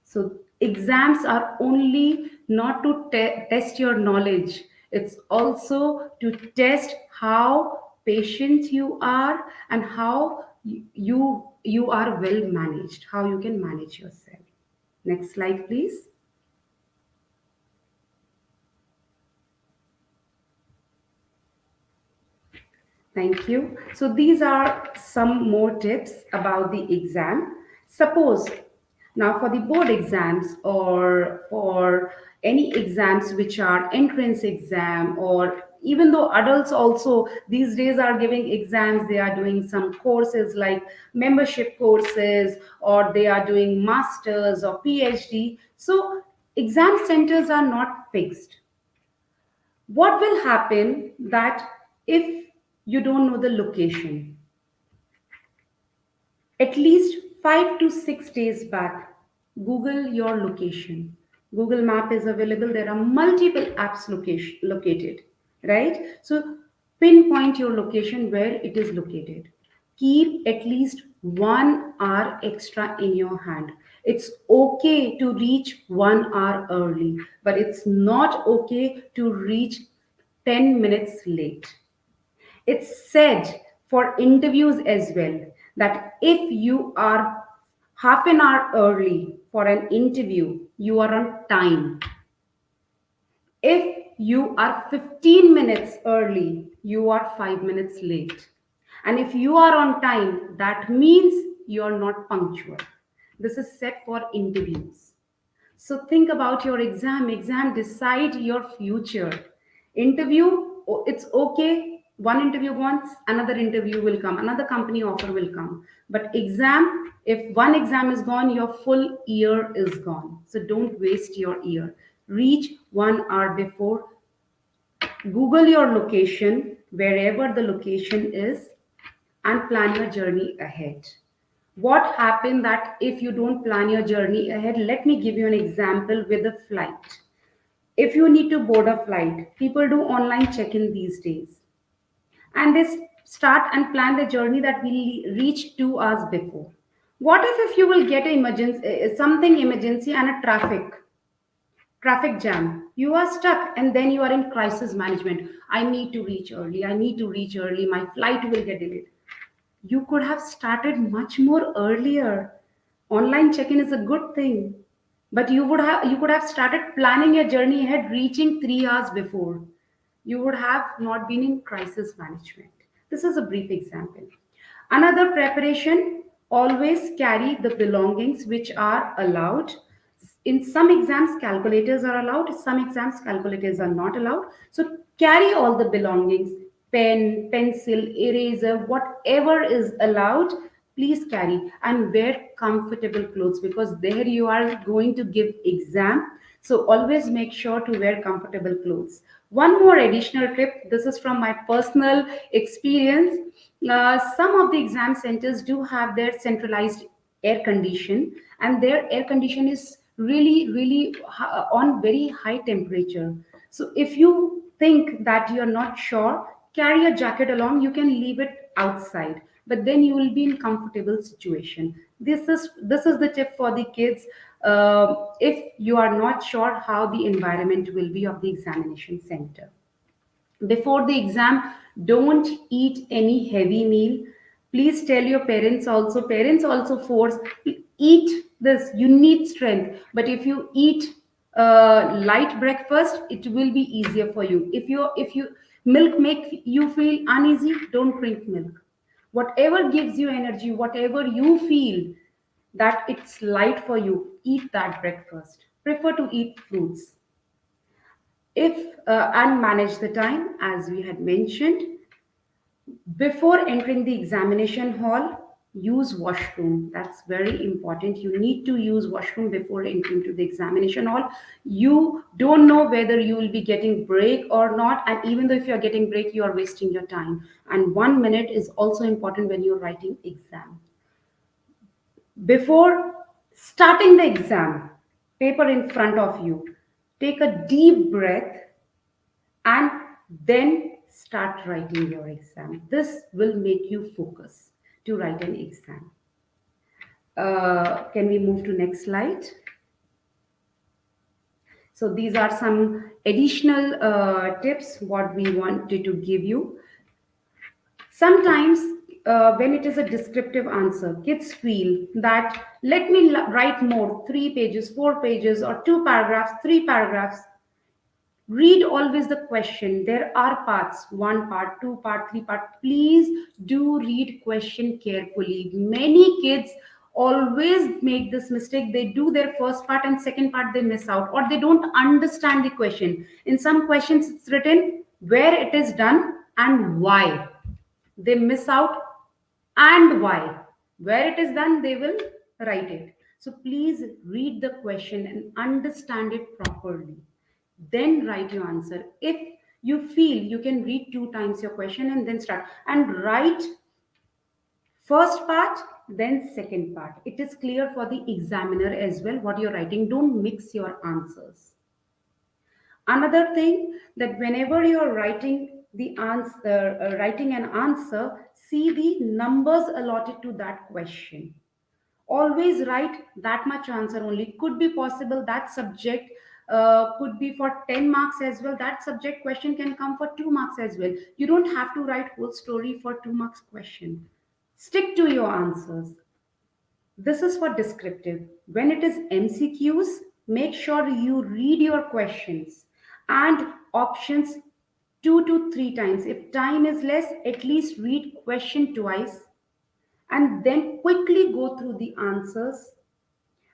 So exams are only not to test your knowledge. It's also to test how patient you are and how you are well managed, how you can manage yourself. Next slide, please. Thank you. So these are some more tips about the exam. Suppose now for the board exams or for any exams which are entrance exam, or even though adults also these days are giving exams, they are doing some courses like membership courses, or they are doing masters or PhD. So exam centers are not fixed. What will happen that if you don't know the location, at least 5 to 6 days back, Google your location. Google map is available, there are multiple apps located, right? So pinpoint your location where it is located. Keep at least 1 hour extra in your hand. It's okay to reach 1 hour early, but it's not okay to reach 10 minutes late. It's said for interviews as well that if you are half an hour early for an interview, you are on time. If you are 15 minutes early, you are 5 minutes late. And if you are on time, that means you are not punctual. This is set for interviews. So think about your exam. Exam decide your future. Interview, it's okay. One interview once, another interview will come, another company offer will come. But exam, if one exam is gone, your full year is gone. So don't waste your year. Reach 1 hour before. Google your location, wherever the location is, and plan your journey ahead. What happened that if you don't plan your journey ahead? Let me give you an example with a flight. If you need to board a flight, people do online check-in these days, and they start and plan the journey that will reach 2 hours before. What if you will get an emergency, something emergency and a traffic jam? You are stuck, and then you are in crisis management. I need to reach early. I need to reach early. My flight will get delayed. You could have started much more earlier. Online check-in is a good thing. But you could have started planning your journey ahead, reaching 3 hours before. You would have not been in crisis management. This is a brief example. Another preparation: always carry the belongings which are allowed. In some exams calculators are allowed, some exams calculators are not allowed. So carry all the belongings: pen, pencil, eraser, whatever is allowed, please carry. And wear comfortable clothes, because there you are going to give exam. So always make sure to wear comfortable clothes. One more additional tip, this is from my personal experience. Some of the exam centers do have their centralized air condition, and their air condition is really on very high temperature. So if you think that you're not sure, carry a jacket along. You can leave it outside, but then you will be in comfortable situation. This is the tip for the kids. If you are not sure how the environment will be of the examination center before the exam, don't eat any heavy meal. Please tell your parents also. Parents also force, eat this, you need strength. But if you eat light breakfast, it will be easier for you. If you milk make you feel uneasy, don't drink milk. Whatever gives you energy, whatever you feel that it's light for you, eat that breakfast. Prefer to eat fruits. If And manage the time, as we had mentioned. Before entering the examination hall, use washroom. That's very important. You need to use washroom before entering to the examination hall. You don't know whether you will be getting break or not, and even though if you are getting break, you are wasting your time. And 1 minute is also important when you're writing exam. Before starting the exam, paper in front of you, take a deep breath and then start writing your exam. This will make you focus to write an exam. Can we move to next slide? So these are some additional tips what we wanted to give you. Sometimes when it is a descriptive answer, kids feel that let me write more, 3 pages, 4 pages, or 2 paragraphs, 3 paragraphs. Read always the question. There are parts: one part, two part, three part. Please do read question carefully. Many kids always make this mistake. They do their first part and second part they miss out, or they don't understand the question. In some questions it's written where it is done and why. They miss out and why. Where it is done, they will write it. So please read the question and understand it properly. Then write your answer. If you feel, you can read 2 times your question and then start and write first part, then second part. It is clear for the examiner as well what you're writing. Don't mix your answers. Another thing, that whenever you're writing the answer, writing an answer, see the numbers allotted to that question. Always write that much answer only. Could be possible that subject could be for 10 marks as well. That subject question can come for 2 marks as well. You don't have to write whole story for 2 marks question. Stick to your answers. This is for descriptive. When it is MCQs, make sure you read your questions and options 2 to 3 times. If time is less, at least read question twice and then quickly go through the answers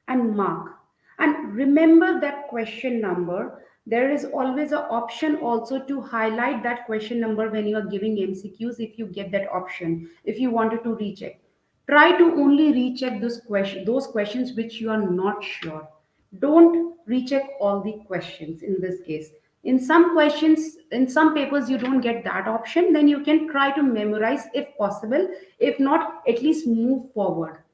and mark. And remember that question number. There is always an option also to highlight that question number when you are giving MCQs. If you get that option, if you wanted to recheck, try to only recheck those questions which you are not sure. Don't recheck all the questions in this case. In some questions, in some papers, you don't get that option, then you can try to memorize if possible. If not, at least move forward.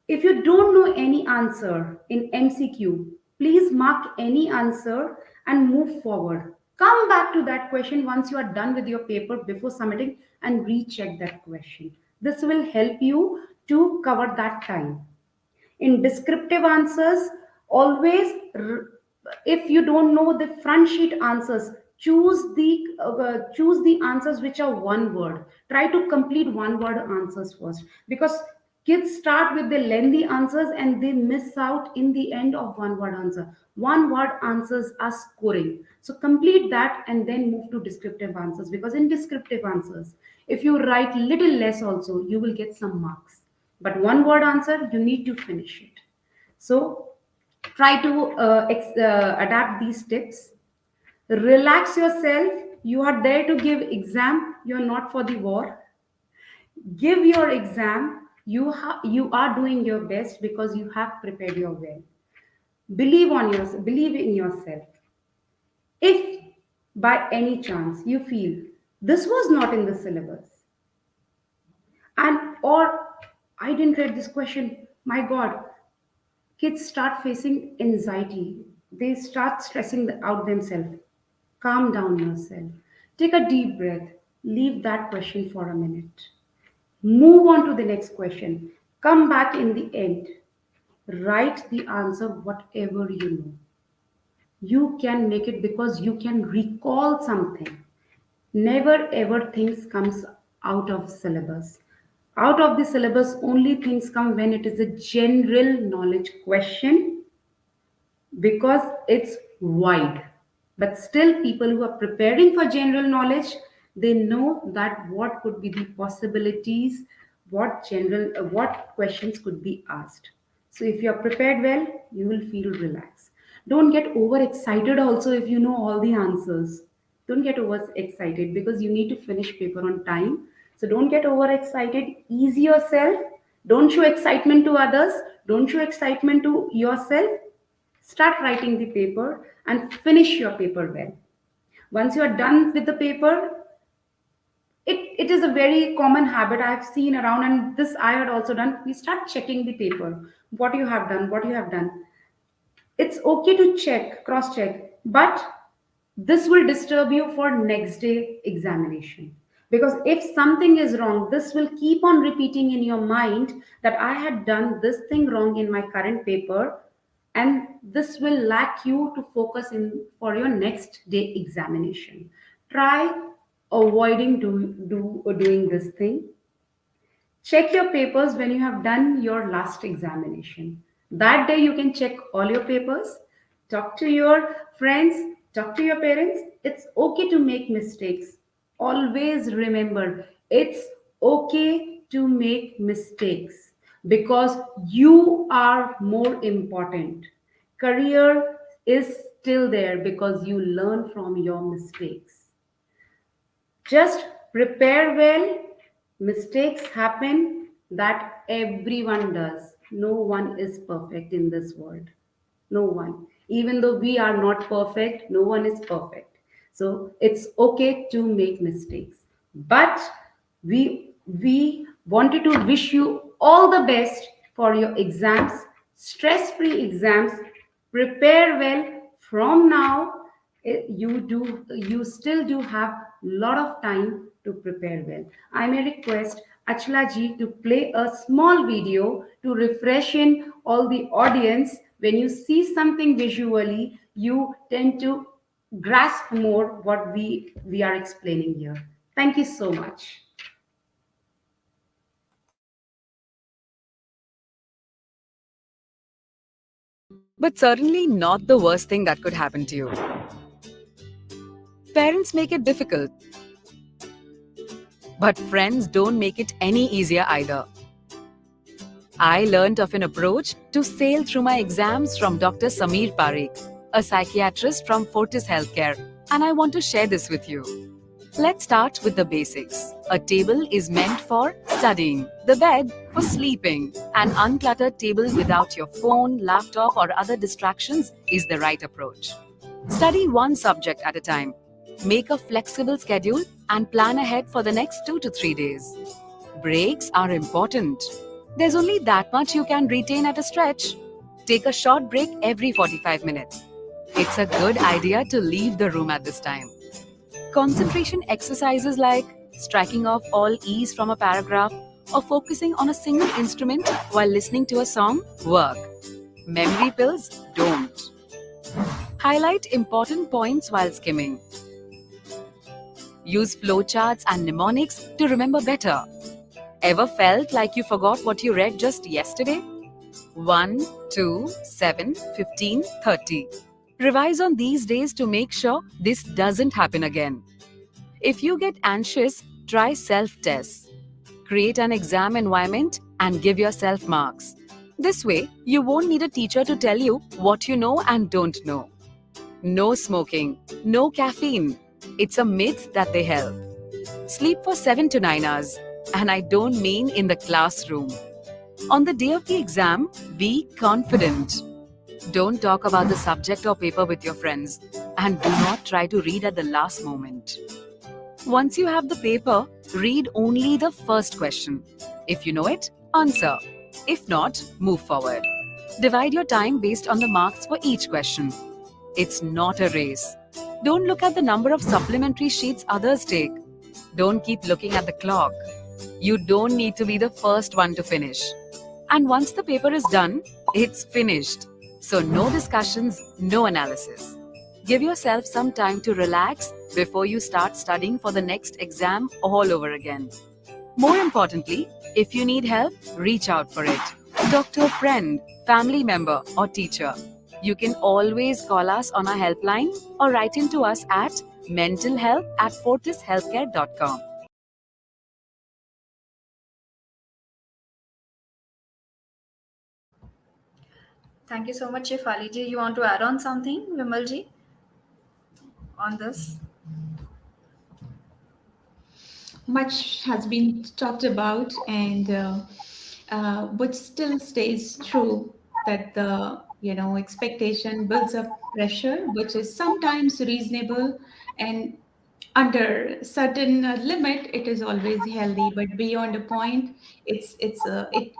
If you don't know any answer in MCQ, please mark any answer and move forward. Come back to that question once you are done with your paper before submitting and recheck that question. This will help you to cover that time. In descriptive answers, always, if you don't know the front sheet answers, choose the answers which are one word. Try to complete one word answers first, because Kids start with the lengthy answers and they miss out in the end of one word answer. One word answers are scoring. So complete that and then move to descriptive answers, because in descriptive answers, if you write little less also, you will get some marks. But one word answer, you need to finish it. So try to adapt these tips. Relax yourself. You are there to give exam. You are not for the war. Give your exam. You are doing your best because you have prepared your well. Believe on yourself. Believe in yourself. If by any chance you feel this was not in the syllabus, and or I didn't read this question, my God, kids start facing anxiety. They start stressing out themselves. Calm down yourself. Take a deep breath. Leave that question for a minute. Move on to the next question. Come back in the end. Write the answer, whatever you know. You can make it because you can recall something. Never ever things comes out of syllabus. Out of the syllabus, only things come when it is a general knowledge question, because it's wide. But still, people who are preparing for general knowledge, they know that what could be the possibilities, what questions could be asked. So if you are prepared well, you will feel relaxed. Don't get overexcited also if you know all the answers. Don't get overexcited because you need to finish paper on time. So don't get overexcited. Ease yourself. Don't show excitement to others. Don't show excitement to yourself. Start writing the paper and finish your paper well. Once you are done with the paper, it is a very common habit I have seen around, and this I had also done. We start checking the paper. What you have done, what you have done. It's okay to check, cross check, but this will disturb you for next day examination. Because if something is wrong, this will keep on repeating in your mind that I had done this thing wrong in my current paper, and this will lack you to focus in for your next day examination. Try avoiding doing this thing. Check your papers when you have done your last examination. That day you can check all your papers, talk to your friends, talk to your parents. It's okay to make mistakes. Always remember, it's okay to make mistakes because you are more important. Career is still there because you learn from your mistakes. Just prepare well. Mistakes happen, that everyone does. No one is perfect in this world. No one. Even though we are not perfect, no one is perfect. So it's okay to make mistakes. But we wanted to wish you all the best for your exams, stress-free exams. Prepare well from now. You still do have lot of time to prepare well. I may request Achla ji to play a small video to refresh in all the audience. When you see something visually, you tend to grasp more what we are explaining here. Thank you so much. But certainly not the worst thing that could happen to you. Parents make it difficult, but friends don't make it any easier either. I learned of an approach to sail through my exams from Dr. Sameer Parekh, a psychiatrist from Fortis Healthcare, and I want to share this with you. Let's start with the basics. A table is meant for studying, the bed for sleeping. An uncluttered table without your phone, laptop, or other distractions is the right approach. Study one subject at a time. Make a flexible schedule and plan ahead for the next 2 to 3 days. Breaks are important. There's only that much you can retain at a stretch. Take a short break every 45 minutes. It's a good idea to leave the room at this time. Concentration exercises like striking off all E's from a paragraph or focusing on a single instrument while listening to a song work. Memory pills don't. Highlight important points while skimming. Use flowcharts and mnemonics to remember better. Ever felt like you forgot what you read just yesterday? 1, 2, 7, 15, 30. Revise on these days to make sure this doesn't happen again. If you get anxious, try self tests. Create an exam environment and give yourself marks. This way, you won't need a teacher to tell you what you know and don't know. No smoking, no caffeine. It's a myth that they help. Sleep for 7 to 9 hours. And I don't mean in the classroom. On the day of the exam, be confident. Don't talk about the subject or paper with your friends. And do not try to read at the last moment. Once you have the paper, read only the first question. If you know it, answer. If not, move forward. Divide your time based on the marks for each question. It's not a race. Don't look at the number of supplementary sheets others take. Don't keep looking at the clock. You don't need to be the first one to finish. And once the paper is done, it's finished. So no discussions, no analysis. Give yourself some time to relax before you start studying for the next exam all over again. More importantly, if you need help, reach out for it. Talk to a friend, family member, or teacher. You can always call us on our helpline or write in to us at mentalhealth@fortishealthcare.com. Thank you so much, Shaifali ji. You want to add on something, Vimal ji, on this? Much has been talked about, and what still stays true, that the expectation builds up pressure, which is sometimes reasonable, and under certain limit it is always healthy, but beyond a point it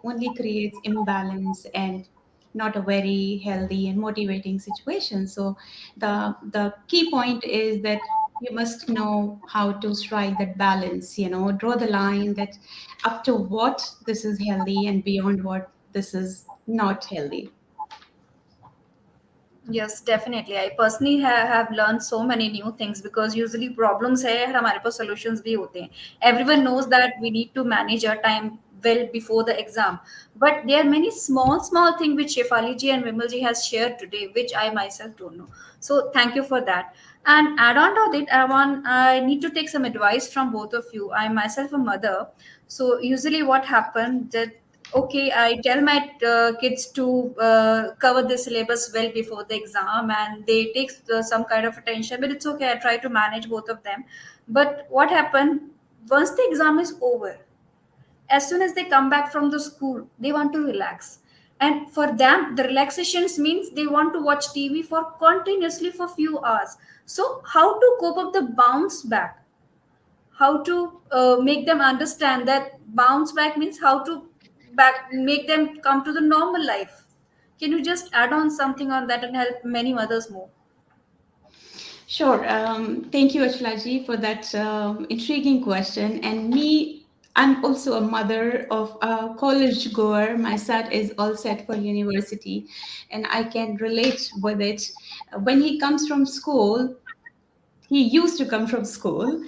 only creates imbalance and not a very healthy and motivating situation. So the key point is that you must know how to strike that balance, draw the line that up to what this is healthy and beyond what this is not healthy. Yes, definitely. I personally have learned so many new things because usually problems है और हमारे पास solutions भी होते हैं. Everyone knows that we need to manage our time well before the exam, but there are many small things which Shefali ji and Vimal ji has shared today, which I myself don't know. So thank you for that. And add on to it, I need to take some advice from both of you. I'm myself a mother, so usually what happens that okay, I tell my kids to cover the syllabus well before the exam, and they take some kind of attention, but it's okay, I try to manage both of them. But what happened once the exam is over, as soon as they come back from the school, they want to relax, and for them the relaxations means they want to watch TV for continuously for few hours. So how to cope up the bounce back, how to make them understand that bounce back means how to back make them come to the normal life? Can you just add on something on that and help many mothers more? Sure. Thank you, Ashalaji, for that intriguing question. And me, I'm also a mother of a college goer. My son is all set for university, and I can relate with it. When he comes from school, he used to come from school,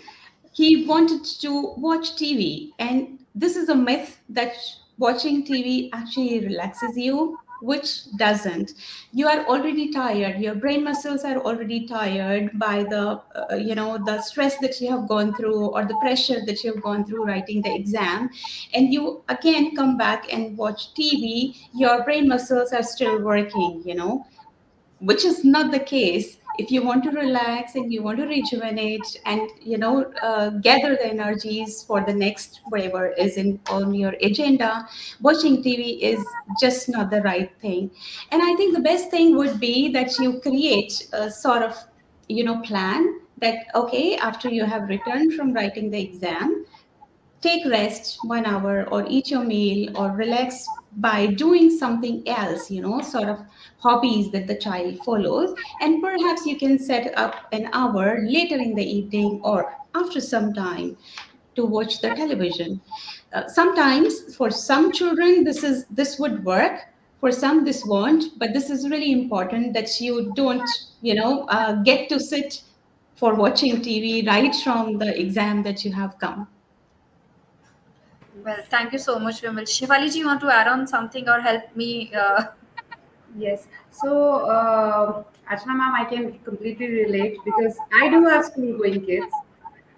he wanted to watch TV. And this is a myth that watching TV actually relaxes you, which doesn't. You are already tired. Your brain muscles are already tired by the stress that you have gone through or the pressure that you have gone through writing the exam. And you again come back and watch TV, your brain muscles are still working, which is not the case. If you want to relax and you want to rejuvenate and gather the energies for the next whatever is in on your agenda, watching TV is just not the right thing. And I think the best thing would be that you create a sort of plan that, okay, after you have returned from writing the exam, take rest 1 hour or eat your meal or relax by doing something else, sort of hobbies that the child follows. And perhaps you can set up an hour later in the evening or after some time to watch the television. Sometimes for some children this would work, for some this won't, but this is really important that you don't get to sit for watching TV right from the exam that you have come. Well, thank you so much, Vimal. Shivali ji, you want to add on something or help me? Yes. So, Ashna ma'am, I can completely relate because I do have school going kids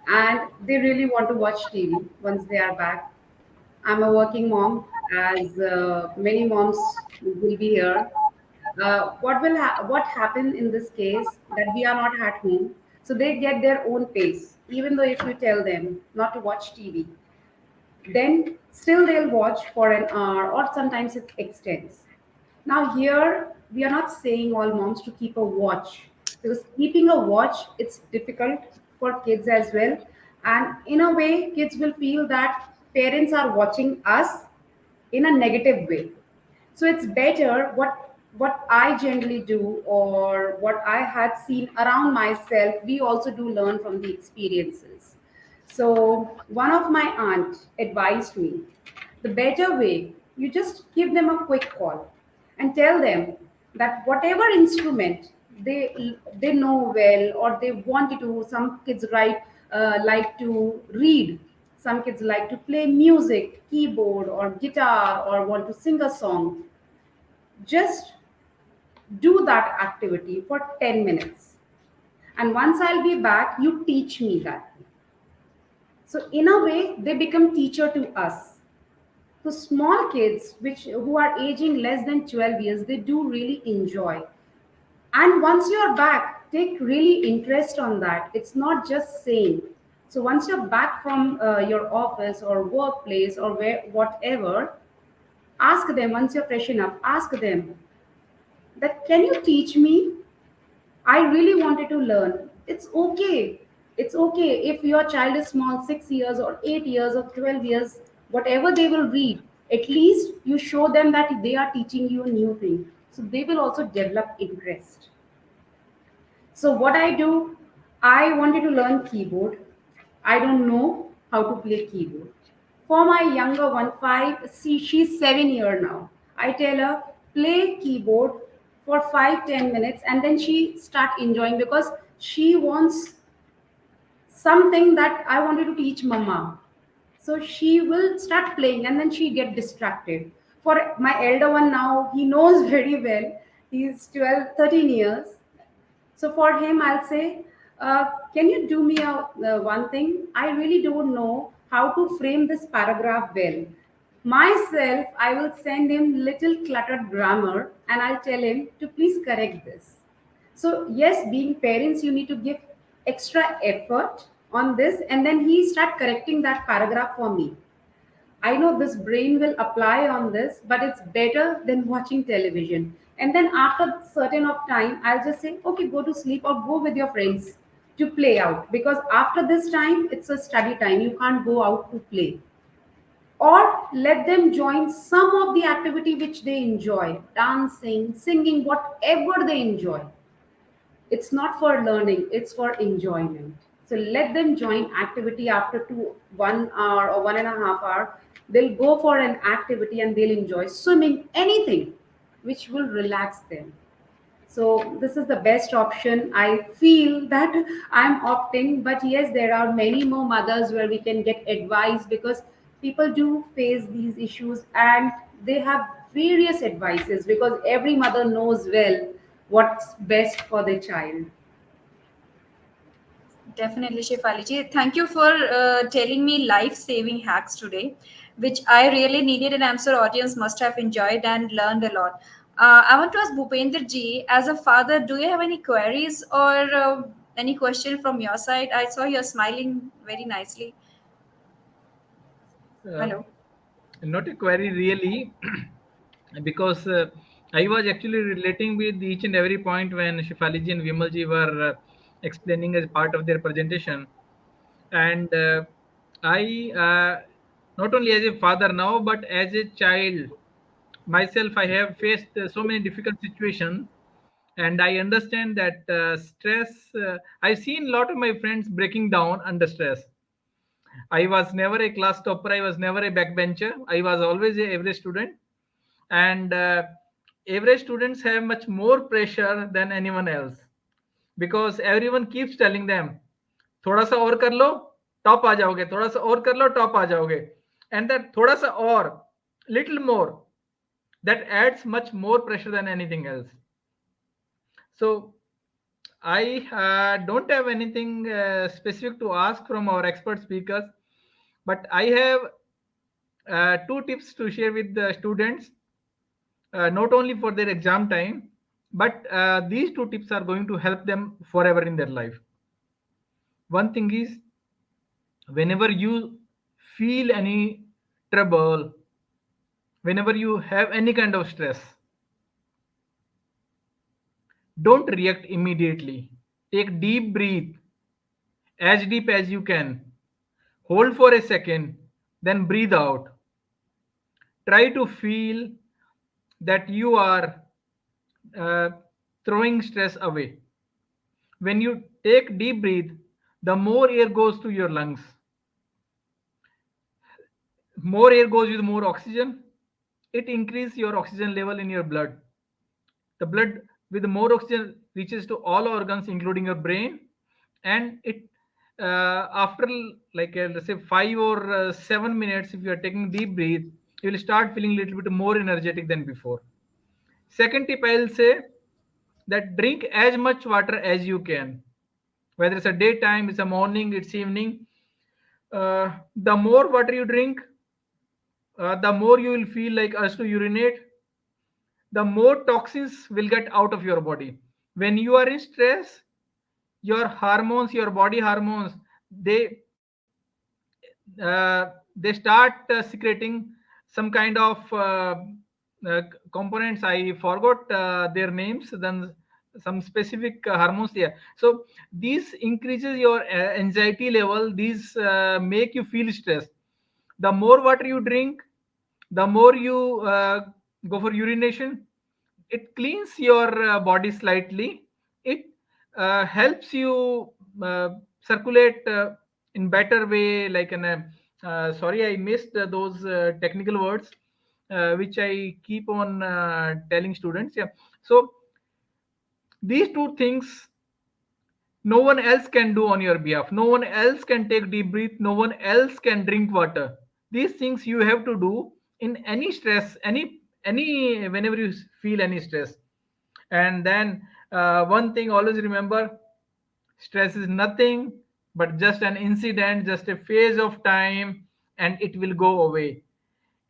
and they really want to watch TV once they are back. I'm a working mom, as many moms will be here. What happen in this case that we are not at home, so they get their own pace. Even though if you tell them not to watch TV, then still they'll watch for an hour or sometimes it extends. Now here we are not saying all moms to keep a watch because keeping a watch it's difficult for kids as well, and in a way kids will feel that parents are watching us in a negative way. So it's better what I generally do or what I had seen around myself, we also do learn from the experiences. So one of my aunt advised me the better way, you just give them a quick call and tell them that whatever instrument they know well or they want to. Some kids like to read, some kids like to play music, keyboard or guitar, or want to sing a song. Just do that activity for 10 minutes, and once I'll be back, you teach me that. So in a way they become teacher to us. So small kids which who are aging less than 12 years, they do really enjoy. And once you're back, take really interest on that. It's not just saying. So once you're back from your office or workplace or where whatever, ask them. Once you're freshen up, ask them that can you teach me? I really wanted to learn. It's okay. It's okay if your child is small, 6 years or 8 years or 12 years, whatever they will read. At least you show them that they are teaching you a new thing. So they will also develop interest. So what I do, I wanted to learn keyboard. I don't know how to play keyboard. For my younger one, five, see, she's 7 year now. I tell her play keyboard for 5-10 minutes, and then she start enjoying because she wants something that I wanted to teach mama. So she will start playing, and then she get distracted. For my elder one now, he knows very well. He's 12, 13 years. So for him, I'll say, can you do me one thing? I really don't know how to frame this paragraph well. Myself, I will send him little cluttered grammar and I'll tell him to please correct this. So yes, being parents, you need to give extra effort on this, and then he start correcting that paragraph for me. I know this brain will apply on this, but it's better than watching television. And then after certain of time, I'll just say, okay, go to sleep or go with your friends to play out. Because after this time, it's a study time. You can't go out to play. Or let them join some of the activity which they enjoy, dancing, singing, whatever they enjoy. It's not for learning, it's for enjoyment. So let them join activity after 1 hour or 1.5 hour. They'll go for an activity and they'll enjoy swimming, anything which will relax them. So this is the best option. I feel that I'm opting, but yes, there are many more mothers where we can get advice because people do face these issues and they have various advices because every mother knows well what's best for their child. Definitely, Shefali ji. Thank you for telling me life-saving hacks today, which I really needed, and I'm sure audience must have enjoyed and learned a lot. I want to ask Bhupendra ji, as a father, do you have any queries or any question from your side? I saw you're smiling very nicely. Uh, Hello. Not a query really, because I was actually relating with each and every point when Shifaliji and Vimalji were explaining as part of their presentation. And I, not only as a father now, but as a child myself, I have faced so many difficult situations, and I understand that stress. I've seen a lot of my friends breaking down under stress. I was never a class topper. I was never a backbencher. I was always a average student, and average students have much more pressure than anyone else because everyone keeps telling them, थोड़ा सा और कर लो, top आ जाओगे, थोड़ा सा और कर लो, top आ जाओगे. and that thoda sa or little more, that adds much more pressure than anything else. So I don't have anything specific to ask from our expert speakers, but I have two tips to share with the students, not only for their exam time, but these two tips are going to help them forever in their life. One thing is, whenever you feel any trouble, whenever you have any kind of stress, don't react immediately. Take deep breath, as deep as you can. Hold for a second, then breathe out. Try to feel that you are uh, throwing stress away. When you take deep breath, the more air goes to your lungs. More air goes with more oxygen. It increases your oxygen level in your blood. The blood with more oxygen reaches to all organs, including your brain, and it after like let's say 5 or 7 minutes, if you are taking deep breath, you will start feeling a little bit more energetic than before. Second tip I'll say, that drink as much water as you can, whether it's a daytime, it's a morning, it's evening. The more water you drink, the more you will feel like us to urinate, the more toxins will get out of your body. When you are in stress, your hormones, your body hormones, they they start secreting some kind of components. I forgot their names. Then some specific hormones there. So these increases your anxiety level. These make you feel stressed. The more water you drink, the more you go for urination. It cleans your body slightly. It helps you circulate in better way, like an sorry, I missed those technical words which I keep on telling students. Yeah, so these two things no one else can do on your behalf. No one else can take deep breath. No one else can drink water. These things you have to do in any stress, any whenever you feel any stress. And then one thing always remember, stress is nothing but just an incident, just a phase of time, and it will go away.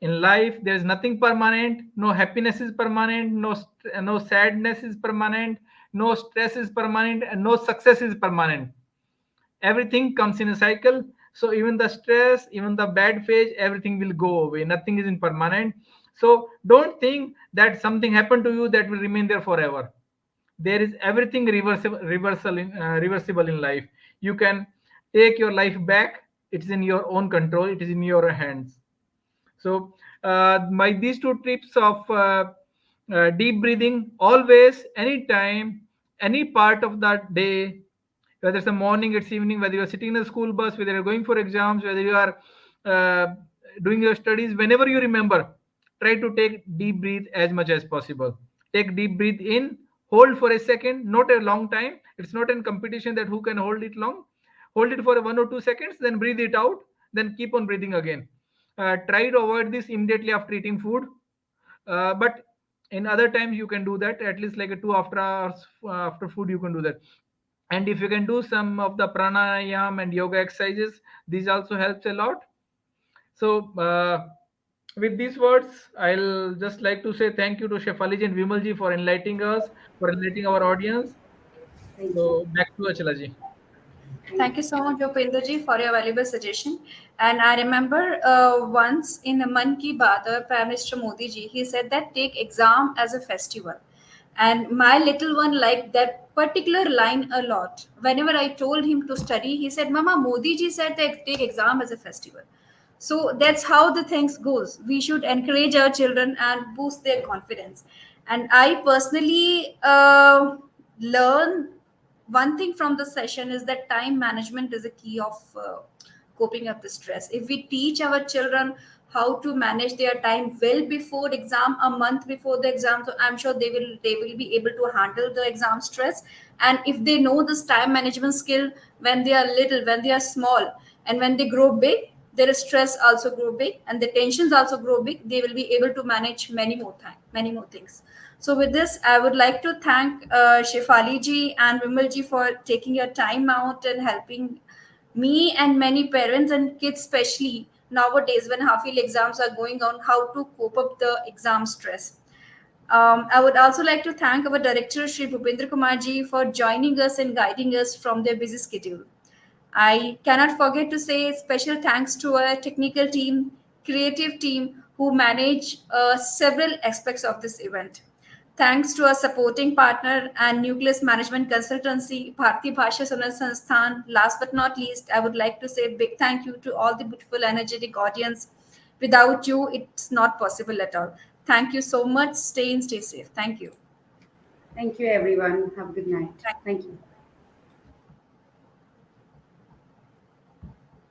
In life there is nothing permanent. No happiness is permanent, no sadness is permanent, no stress is permanent, and no success is permanent. Everything comes in a cycle. So even the stress, even the bad phase, everything will go away. Nothing is impermanent. So don't think that something happened to you that will remain there forever. There is everything reversible in life. You can take your life back. It's in your own control. It is in your hands. So my these two tips of deep breathing, always, anytime, any part of that day, whether it's a morning, it's evening, whether you're sitting in a school bus, whether you're going for exams, whether you are uh, doing your studies, whenever you remember, try to take deep breath as much as possible. Take deep breath in, hold for a second, not a long time. It's not in competition that who can hold it long. Hold it for 1 or 2 seconds, then breathe it out, then keep on breathing again. Try to avoid this immediately after eating food, but in other times you can do that, at least like a 2 hours after food you can do that. And if you can do some of the pranayam and yoga exercises, these also helps a lot. So with these words, I'll just like to say thank you to Shaifali and Vimal ji for enlightening us, for enlightening our audience. Thank you. So back to Achala ji. Thank you so much, Bhupendra ji, for your valuable suggestion. And I remember once in the Man Ki Baat, Prime Minister Modi ji, he said that take exam as a festival. And my little one liked that particular line a lot. Whenever I told him to study, he said, Mama, Modi ji said that take exam as a festival. So that's how the things goes. We should encourage our children and boost their confidence. And I personally learn one thing from the session is that time management is a key of coping up the stress. If we teach our children how to manage their time well before exam, a month before the exam, so I'm sure they will be able to handle the exam stress. And if they know this time management skill when they are little, when they are small, and when they grow big, their stress also grow big and the tensions also grow big, they will be able to manage many more things. So with this, I would like to thank Shefali ji and Vimal ji for taking your time out and helping me and many parents and kids, especially nowadays when half-yearly exams are going on, how to cope up the exam stress. I would also like to thank our director, Shri Bhupendra Kumar ji, for joining us and guiding us from their busy schedule. I cannot forget to say special thanks to our technical team, creative team who manage several aspects of this event. Thanks to our supporting partner and Nucleous Management Consultancy, Bharti Bhasha Sunan Sansthan. Last but not least, I would like to say a big thank you to all the beautiful, energetic audience. Without you, it's not possible at all. Thank you so much. Stay in, stay safe. Thank you. Thank you, everyone. Have a good night. Thank Thank you.